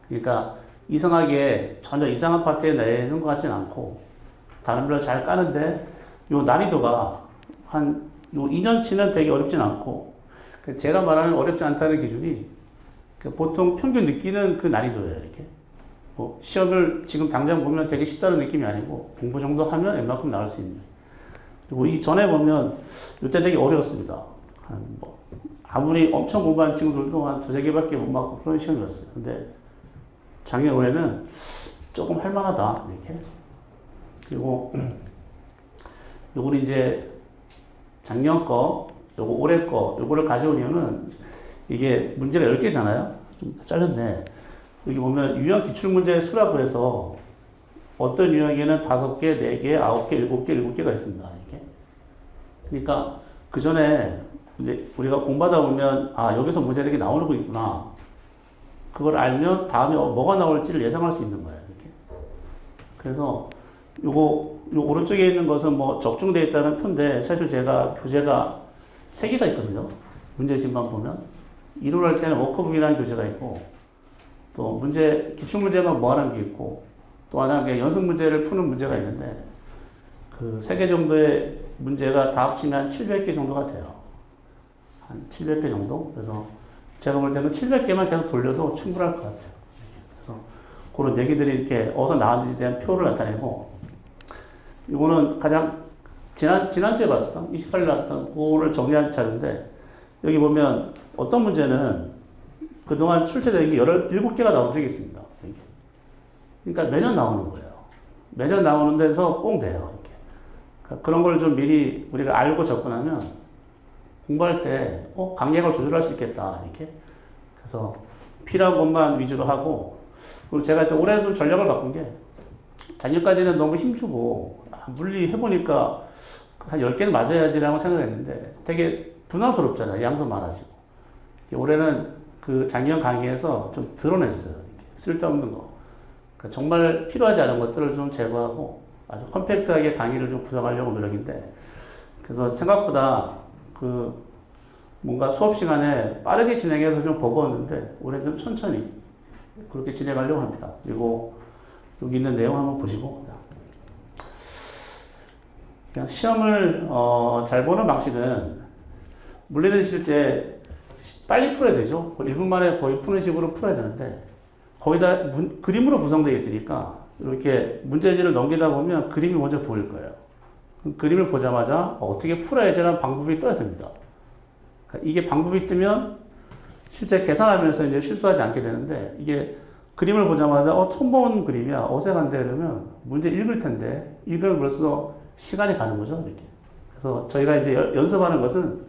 그러니까 이상하게 전혀 이상한 파트에 내는 것 같지는 않고 단어별로 잘 까는데 요 난이도가 한 요 2년치는 되게 어렵진 않고 제가 말하는 어렵지 않다는 기준이 보통 평균 느끼는 그 난이도예요. 이렇게. 뭐 시험을 지금 당장 보면 되게 쉽다는 느낌이 아니고 공부 정도 하면 웬만큼 나올 수 있는. 그리고 이 전에 보면 이때 되게 어려웠습니다. 아무리 엄청 공부한 친구들도 한 2-3개밖에 못 맞고 그런 시험이었어요. 근데 작년 올해는 조금 할만하다 이렇게. 그리고 요거는 이제 작년 거, 요거 올해 거, 요거를 가져온 이유는 이게 문제가 10개잖아요. 좀 잘렸네. 여기 보면 유형 기출문제 수라고 해서 어떤 유형에는 5개, 4개, 9개, 7개, 7개가 있습니다. 이렇게. 그러니까 그 전에 이제 우리가 공부하다 보면 여기서 문제 이렇게 나오는 거 있구나. 그걸 알면 다음에 뭐가 나올지를 예상할 수 있는 거예요. 이렇게. 그래서 요 오른쪽에 있는 것은 뭐 적중되어 있다는 표인데 사실 제가 교재가 3개가 있거든요. 문제집만 보면. 이론할 때는 워크북이라는 교재가 있고 또 기출문제만 뭐 하는 게 있고 또 하나 연습 문제를 푸는 문제가 있는데 그 3개 정도의 문제가 다 합치면 한 700개 정도가 돼요. 한 700개 정도? 그래서 제가 볼 때는 700개만 계속 돌려도 충분할 것 같아요. 그래서 그런 얘기들이 이렇게 어디서 나왔는지에 대한 표를 나타내고 이거는 가장 지난주에 봤던 28일 나왔던 그거를 정리한 자료인데 여기 보면 어떤 문제는 그동안 출제된 게 17개가 나온 적이 있습니다. 그러니까 매년 나오는 거예요. 매년 나오는 데서 꼭 돼요. 이렇게. 그러니까 그런 걸 좀 미리 우리가 알고 접근하면 공부할 때 강약을 조절할 수 있겠다. 이렇게. 그래서 필요한 것만 위주로 하고 그리고 제가 또 올해는 좀 전략을 바꾼 게 작년까지는 너무 힘주고 물리 해보니까 한 10개는 맞아야지라고 생각했는데 되게 부담스럽잖아요. 양도 많아지고. 올해는 그 작년 강의에서 좀 드러냈어요. 이렇게. 쓸데없는 거. 그러니까 정말 필요하지 않은 것들을 좀 제거하고 아주 컴팩트하게 강의를 좀 구성하려고 노력인데 그래서 생각보다 뭔가 수업 시간에 빠르게 진행해서 좀 버거웠는데 올해는 좀 천천히 그렇게 진행하려고 합니다. 그리고 여기 있는 내용 한번 보시고 그냥 시험을 잘 보는 방식은 물리는 실제 빨리 풀어야 되죠. 1분 만에 거의 푸는 식으로 풀어야 되는데 거의 다 그림으로 구성되어 있으니까 이렇게 문제지를 넘기다 보면 그림이 먼저 보일 거예요. 그림을 보자마자 어떻게 풀어야지라는 방법이 떠야 됩니다. 그러니까 이게 방법이 뜨면 실제 계산하면서 이제 실수하지 않게 되는데 이게 그림을 보자마자 처음 본 그림이야 어색한데 그러면 문제 읽을 텐데 읽으면 벌써 시간이 가는 거죠. 이렇게. 그래서 저희가 이제 연습하는 것은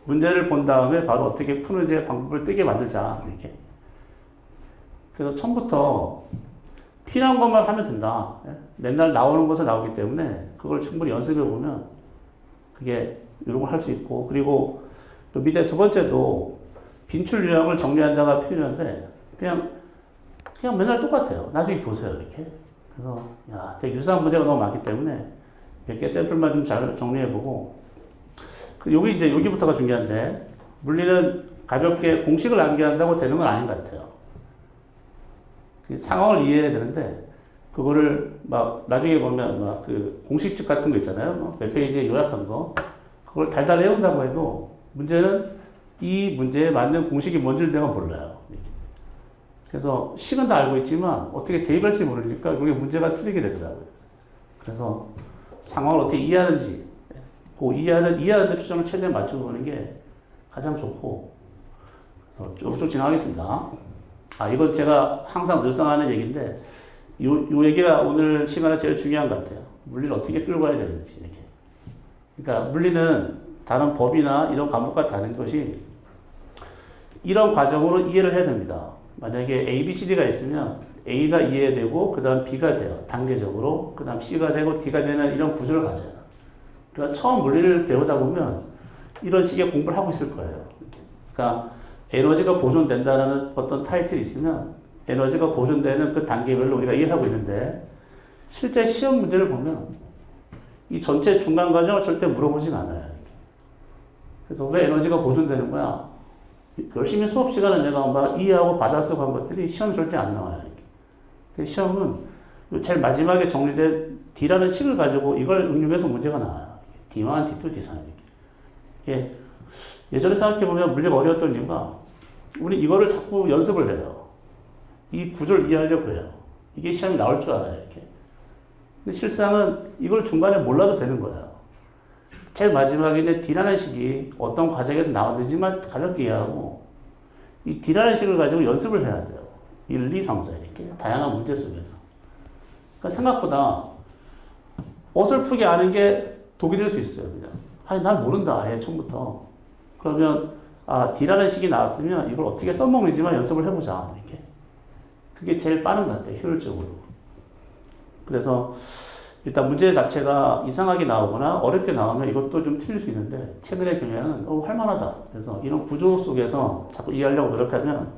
문제를 본 다음에 바로 어떻게 푸는지의 방법을 뜨게 만들자 이렇게. 그래서 처음부터 필요한 것만 하면 된다. 맨날 나오는 것은 나오기 때문에 그걸 충분히 연습해 보면 그게 이런 걸 할 수 있고 그리고 또 밑에 두 번째도 빈출 유형을 정리한다가 필요한데 그냥 맨날 똑같아요. 나중에 보세요 이렇게. 그래서 되게 유사한 문제가 너무 많기 때문에 몇 개 샘플만 좀 잘 정리해 보고 여기부터가 중요한데 물리는 가볍게 공식을 암기한다고 되는 건 아닌 것 같아요. 그 상황을 이해해야 되는데 그거를 막 나중에 보면 막 그 공식집 같은 거 있잖아요. 몇 페이지에 요약한 거 그걸 달달 외운다고 해도 문제는 이 문제에 맞는 공식이 뭔지를 내가 몰라요. 이렇게. 그래서 식은 다 알고 있지만 어떻게 대입할지 모르니까 그게 문제가 틀리게 되더라고요. 그래서 상황을 어떻게 이해하는지 그 이해하는 데 초점을 최대한 맞추고 보는 게 가장 좋고 쭉쭉 진행하겠습니다. 이건 제가 항상 늘상 하는 얘기인데 요 얘기가 오늘 시간에 제일 중요한 것 같아요. 물리를 어떻게 끌고 가야 되는지 이렇게. 그러니까 물리는 다른 법이나 이런 과목과 다른 것이 이런 과정으로 이해를 해야 됩니다. 만약에 A, B, C, D가 있으면 A가 이해되고 그 다음 B가 돼요. 단계적으로. 그 다음 C가 되고 D가 되는 이런 구조를 가져요. 그러니까 처음 물리를 배우다 보면 이런 식의 공부를 하고 있을 거예요. 그러니까 에너지가 보존된다는 어떤 타이틀이 있으면 에너지가 보존되는 그 단계별로 우리가 이해를 하고 있는데 실제 시험 문제를 보면 이 전체 중간 과정을 절대 물어보진 않아요. 그래서 왜 에너지가 보존되는 거야? 열심히 수업 시간에 내가 막 이해하고 받아쓰고 한 것들이 시험에 절대 안 나와요. 시험은 제일 마지막에 정리된 D라는 식을 가지고 이걸 응용해서 문제가 나와요. D1, D2, D3. 예전에 생각해보면 물리가 어려웠던 이유가 우리 이거를 자꾸 연습을 해요. 이 구조를 이해하려고 해요. 이게 시험에 나올 줄 알아요. 이렇게. 근데 실상은 이걸 중간에 몰라도 되는 거예요. 제일 마지막에 있는 D라는 식이 어떤 과정에서 나왔는지만 가볍게 이해하고 이 D라는 식을 가지고 연습을 해야 돼요. 1, 2, 3, 4 이렇게 다양한 문제 속에서. 그러니까 생각보다 어설프게 아는 게 독이 될 수 있어요. 그냥. 난 모른다. 아예 처음부터. 그러면 D라는 식이 나왔으면 이걸 어떻게 써먹는지만 연습을 해보자. 이렇게. 그게 제일 빠른 것 같아요. 효율적으로. 그래서 일단 문제 자체가 이상하게 나오거나 어렵게 나오면 이것도 좀 틀릴 수 있는데 최근의 경향은 할만하다. 그래서 이런 구조 속에서 자꾸 이해하려고 노력하면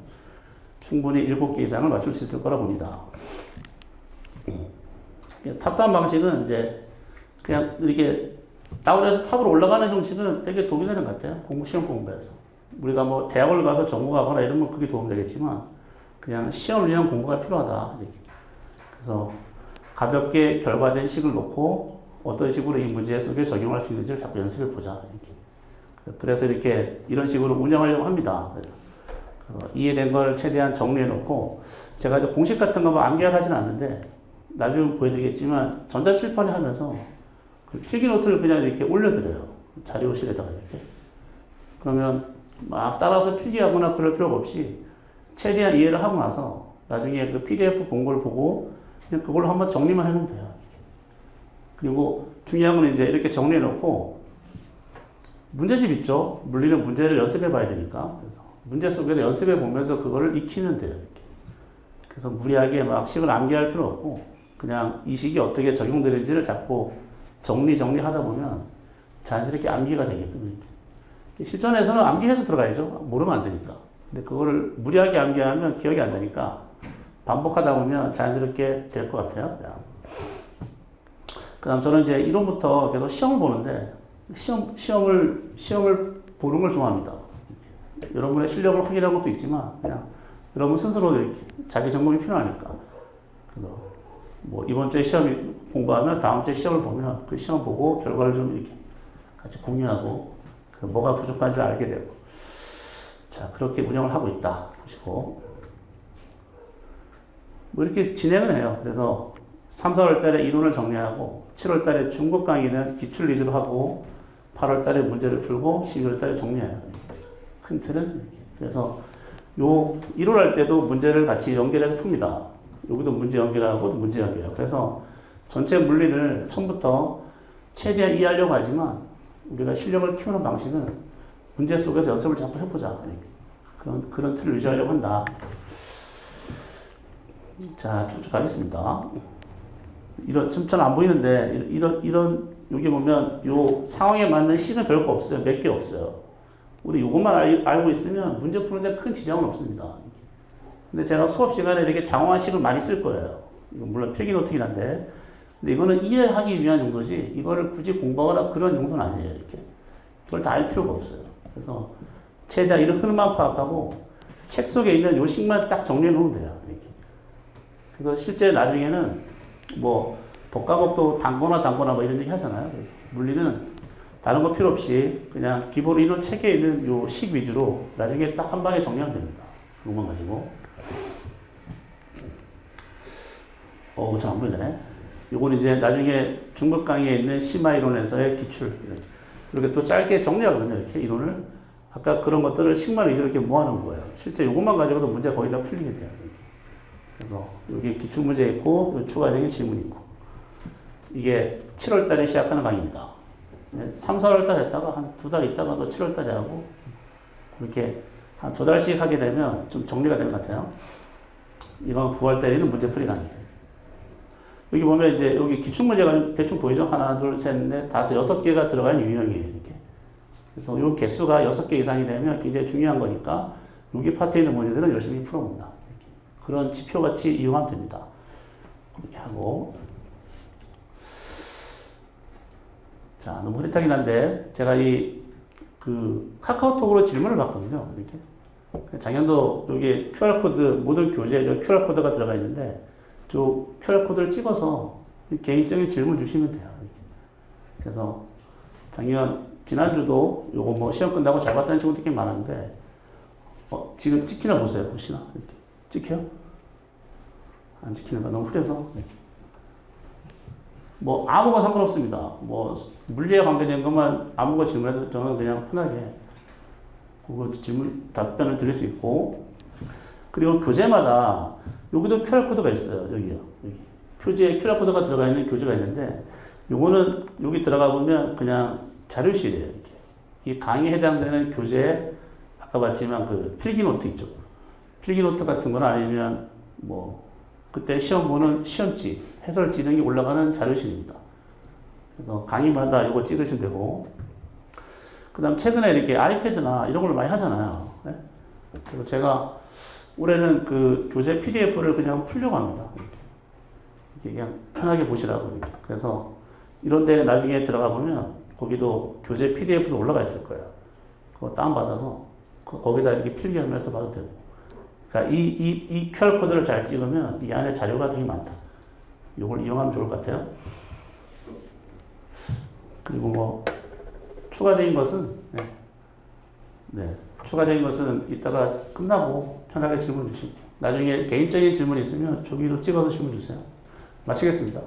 충분히 7개 이상을 맞출 수 있을 거라 봅니다. 탑다운 방식은 이제 그냥 이렇게 다운에서 탑으로 올라가는 형식은 되게 도움이 되는 것 같아요. 시험 공부에서. 우리가 뭐 대학을 가서 전공하거나 이러면 그게 도움되겠지만 그냥 시험을 위한 공부가 필요하다. 이렇게. 그래서 가볍게 결과된 식을 놓고 어떤 식으로 이 문제 속에 적용할 수 있는지를 자꾸 연습해 보자. 이렇게. 그래서 이런 식으로 운영하려고 합니다. 그래서 이해된 걸 최대한 정리해 놓고 제가 이제 공식 같은 거 암기하지는 않는데 나중에 보여드리겠지만 전자칠판에 하면서 그 필기 노트를 그냥 이렇게 올려드려요. 자료실에다가 이렇게. 그러면 막 따라서 필기하거나 그럴 필요가 없이 최대한 이해를 하고 나서 나중에 그 PDF 본 걸 보고 그냥 그걸로 한번 정리만 하면 돼요. 그리고 중요한 건 이제 이렇게 정리해 놓고 문제집 있죠. 물리는 문제를 연습해 봐야 되니까. 그래서 문제 속에서 연습해 보면서 그거를 익히면 돼요. 이렇게. 그래서 무리하게 막 식을 암기할 필요 없고 그냥 이 식이 어떻게 적용되는지를 자꾸 정리하다 보면 자연스럽게 암기가 되게끔. 실전에서는 암기해서 들어가야죠. 모르면 안 되니까. 근데 그거를 무리하게 암기하면 기억이 안 나니까 반복하다 보면 자연스럽게 될 것 같아요. 그 다음 저는 이제 이론부터 계속 시험을 보는데 시험을 보는 걸 좋아합니다. 여러분의 실력을 확인하는 것도 있지만 그냥 여러분 스스로 이렇게 자기 점검이 필요하니까. 그래서 뭐 이번 주에 시험 공부하면 다음 주에 시험을 보면 그 시험 보고 결과를 좀 이렇게 같이 공유하고 그 뭐가 부족한지 알게 되고. 자, 그렇게 운영을 하고 있다 보시고 뭐 이렇게 진행을 해요. 그래서 3, 4월 달에 이론을 정리하고 7월 달에 중국 강의는 기출 위주로 하고 8월 달에 문제를 풀고 12월 달에 정리해요. 큰 틀은 이렇게. 그래서 요 1월 할 때도 문제를 같이 연결해서 풉니다. 여기도 문제 연결하고 문제 연결하고. 그래서 전체 물리를 처음부터 최대한 이해하려고 하지만 우리가 실력을 키우는 방식은 문제 속에서 연습을 자꾸 해보자. 그런 틀을 유지하려고 한다. 자, 쭉쭉 가겠습니다. 지금 잘 안 보이는데, 여기 보면 요 상황에 맞는 식은 별거 없어요. 몇 개 없어요. 우리 요것만 알고 있으면 문제 푸는데 큰 지장은 없습니다. 근데 제가 수업 시간에 이렇게 장황한 식을 많이 쓸 거예요. 이건 물론 필기노트긴 한데, 근데 이거는 이해하기 위한 용도지, 이거를 굳이 공부하거나 그런 용도는 아니에요. 이렇게. 그걸 다 알 필요가 없어요. 그래서 최대한 이런 흐름만 파악하고 책 속에 있는 요 식만 딱 정리해 놓으면 돼요. 이렇게. 그래서 실제 나중에는 뭐 복과목도 단거나 뭐 이런 얘기 하잖아요. 물리는 다른 거 필요 없이 그냥 기본 이론 책에 있는 요 식 위주로 나중에 딱 한 방에 정리하면 됩니다. 그것만 가지고. 잘 안 보이네. 요건 이제 나중에 중급 강의에 있는 심화 이론에서의 기출. 이렇게 또 짧게 정리하거든요. 이렇게 이론을. 아까 그런 것들을 식만 위주로 이렇게 모아놓은 거예요. 실제 요것만 가지고도 문제 거의 다 풀리게 돼요. 그래서 여기 기출문제 있고 추가적인 질문이 있고. 이게 7월 달에 시작하는 강의입니다. 3, 4월 달 했다가 한 2달 있다가 또 7월 달에 하고 이렇게 한 2달씩 하게 되면 좀 정리가 되는 것 같아요. 이건 9월 달에는 문제풀이 강의예요. 여기 보면 이제 여기 기출문제가 대충 보이죠? 하나, 둘, 셋, 넷, 다섯, 6개가 들어가는 유형이에요. 이렇게. 그래서 이 개수가 6개 이상이 되면 굉장히 중요한 거니까 여기 파트에 있는 문제들은 열심히 풀어본다. 이렇게. 그런 지표같이 이용하면 됩니다. 이렇게 하고. 자, 너무 흐릿하긴 한데, 제가 카카오톡으로 질문을 받거든요. 이렇게. 작년도 여기 QR코드, 모든 교재에 QR코드가 들어가 있는데, 저 QR코드를 찍어서 개인적인 질문 주시면 돼요. 이렇게. 그래서 지난주도 요거 뭐 시험 끝나고 잘 봤다는 친구들 꽤 많은데, 지금 찍히나 보세요. 혹시나. 이렇게. 찍혀요? 안 찍히는 거 너무 흐려서. 이렇게. 뭐 아무거나 상관없습니다. 뭐 물리에 관계된 것만 아무거나 질문해도 저는 그냥 편하게 그거 질문 답변을 드릴 수 있고, 그리고 교재마다 여기도 QR코드가 있어요. 여기요. 여기. 표지에 QR코드가 들어가 있는 교재가 있는데, 요거는 여기 들어가 보면 그냥 자료실이에요. 이렇게. 이 강의에 해당되는 교재, 아까 봤지만 그 필기노트 있죠. 필기노트 같은 거나 아니면 뭐 그때 시험 보는 시험지, 해설지 이런 게 올라가는 자료실입니다. 그래서 강의마다 이거 찍으시면 되고, 그 다음 최근에 이렇게 아이패드나 이런 걸 많이 하잖아요. 네? 그래서 제가 올해는 그 교재 PDF를 그냥 풀려고 합니다. 이렇게 그냥 편하게 보시라고. 이렇게. 그래서 이런 데 나중에 들어가 보면 거기도 교재 PDF도 올라가 있을 거예요. 그거 다운받아서 거기다 이렇게 필기하면서 봐도 되고. 그러니까 이 QR코드를 잘 찍으면 이 안에 자료가 되게 많다. 이걸 이용하면 좋을 것 같아요. 그리고 뭐 추가적인 것은 추가적인 것은 이따가 끝나고 편하게 질문 주시고, 나중에 개인적인 질문 있으면 저기로 찍어서 질문 주세요. 마치겠습니다.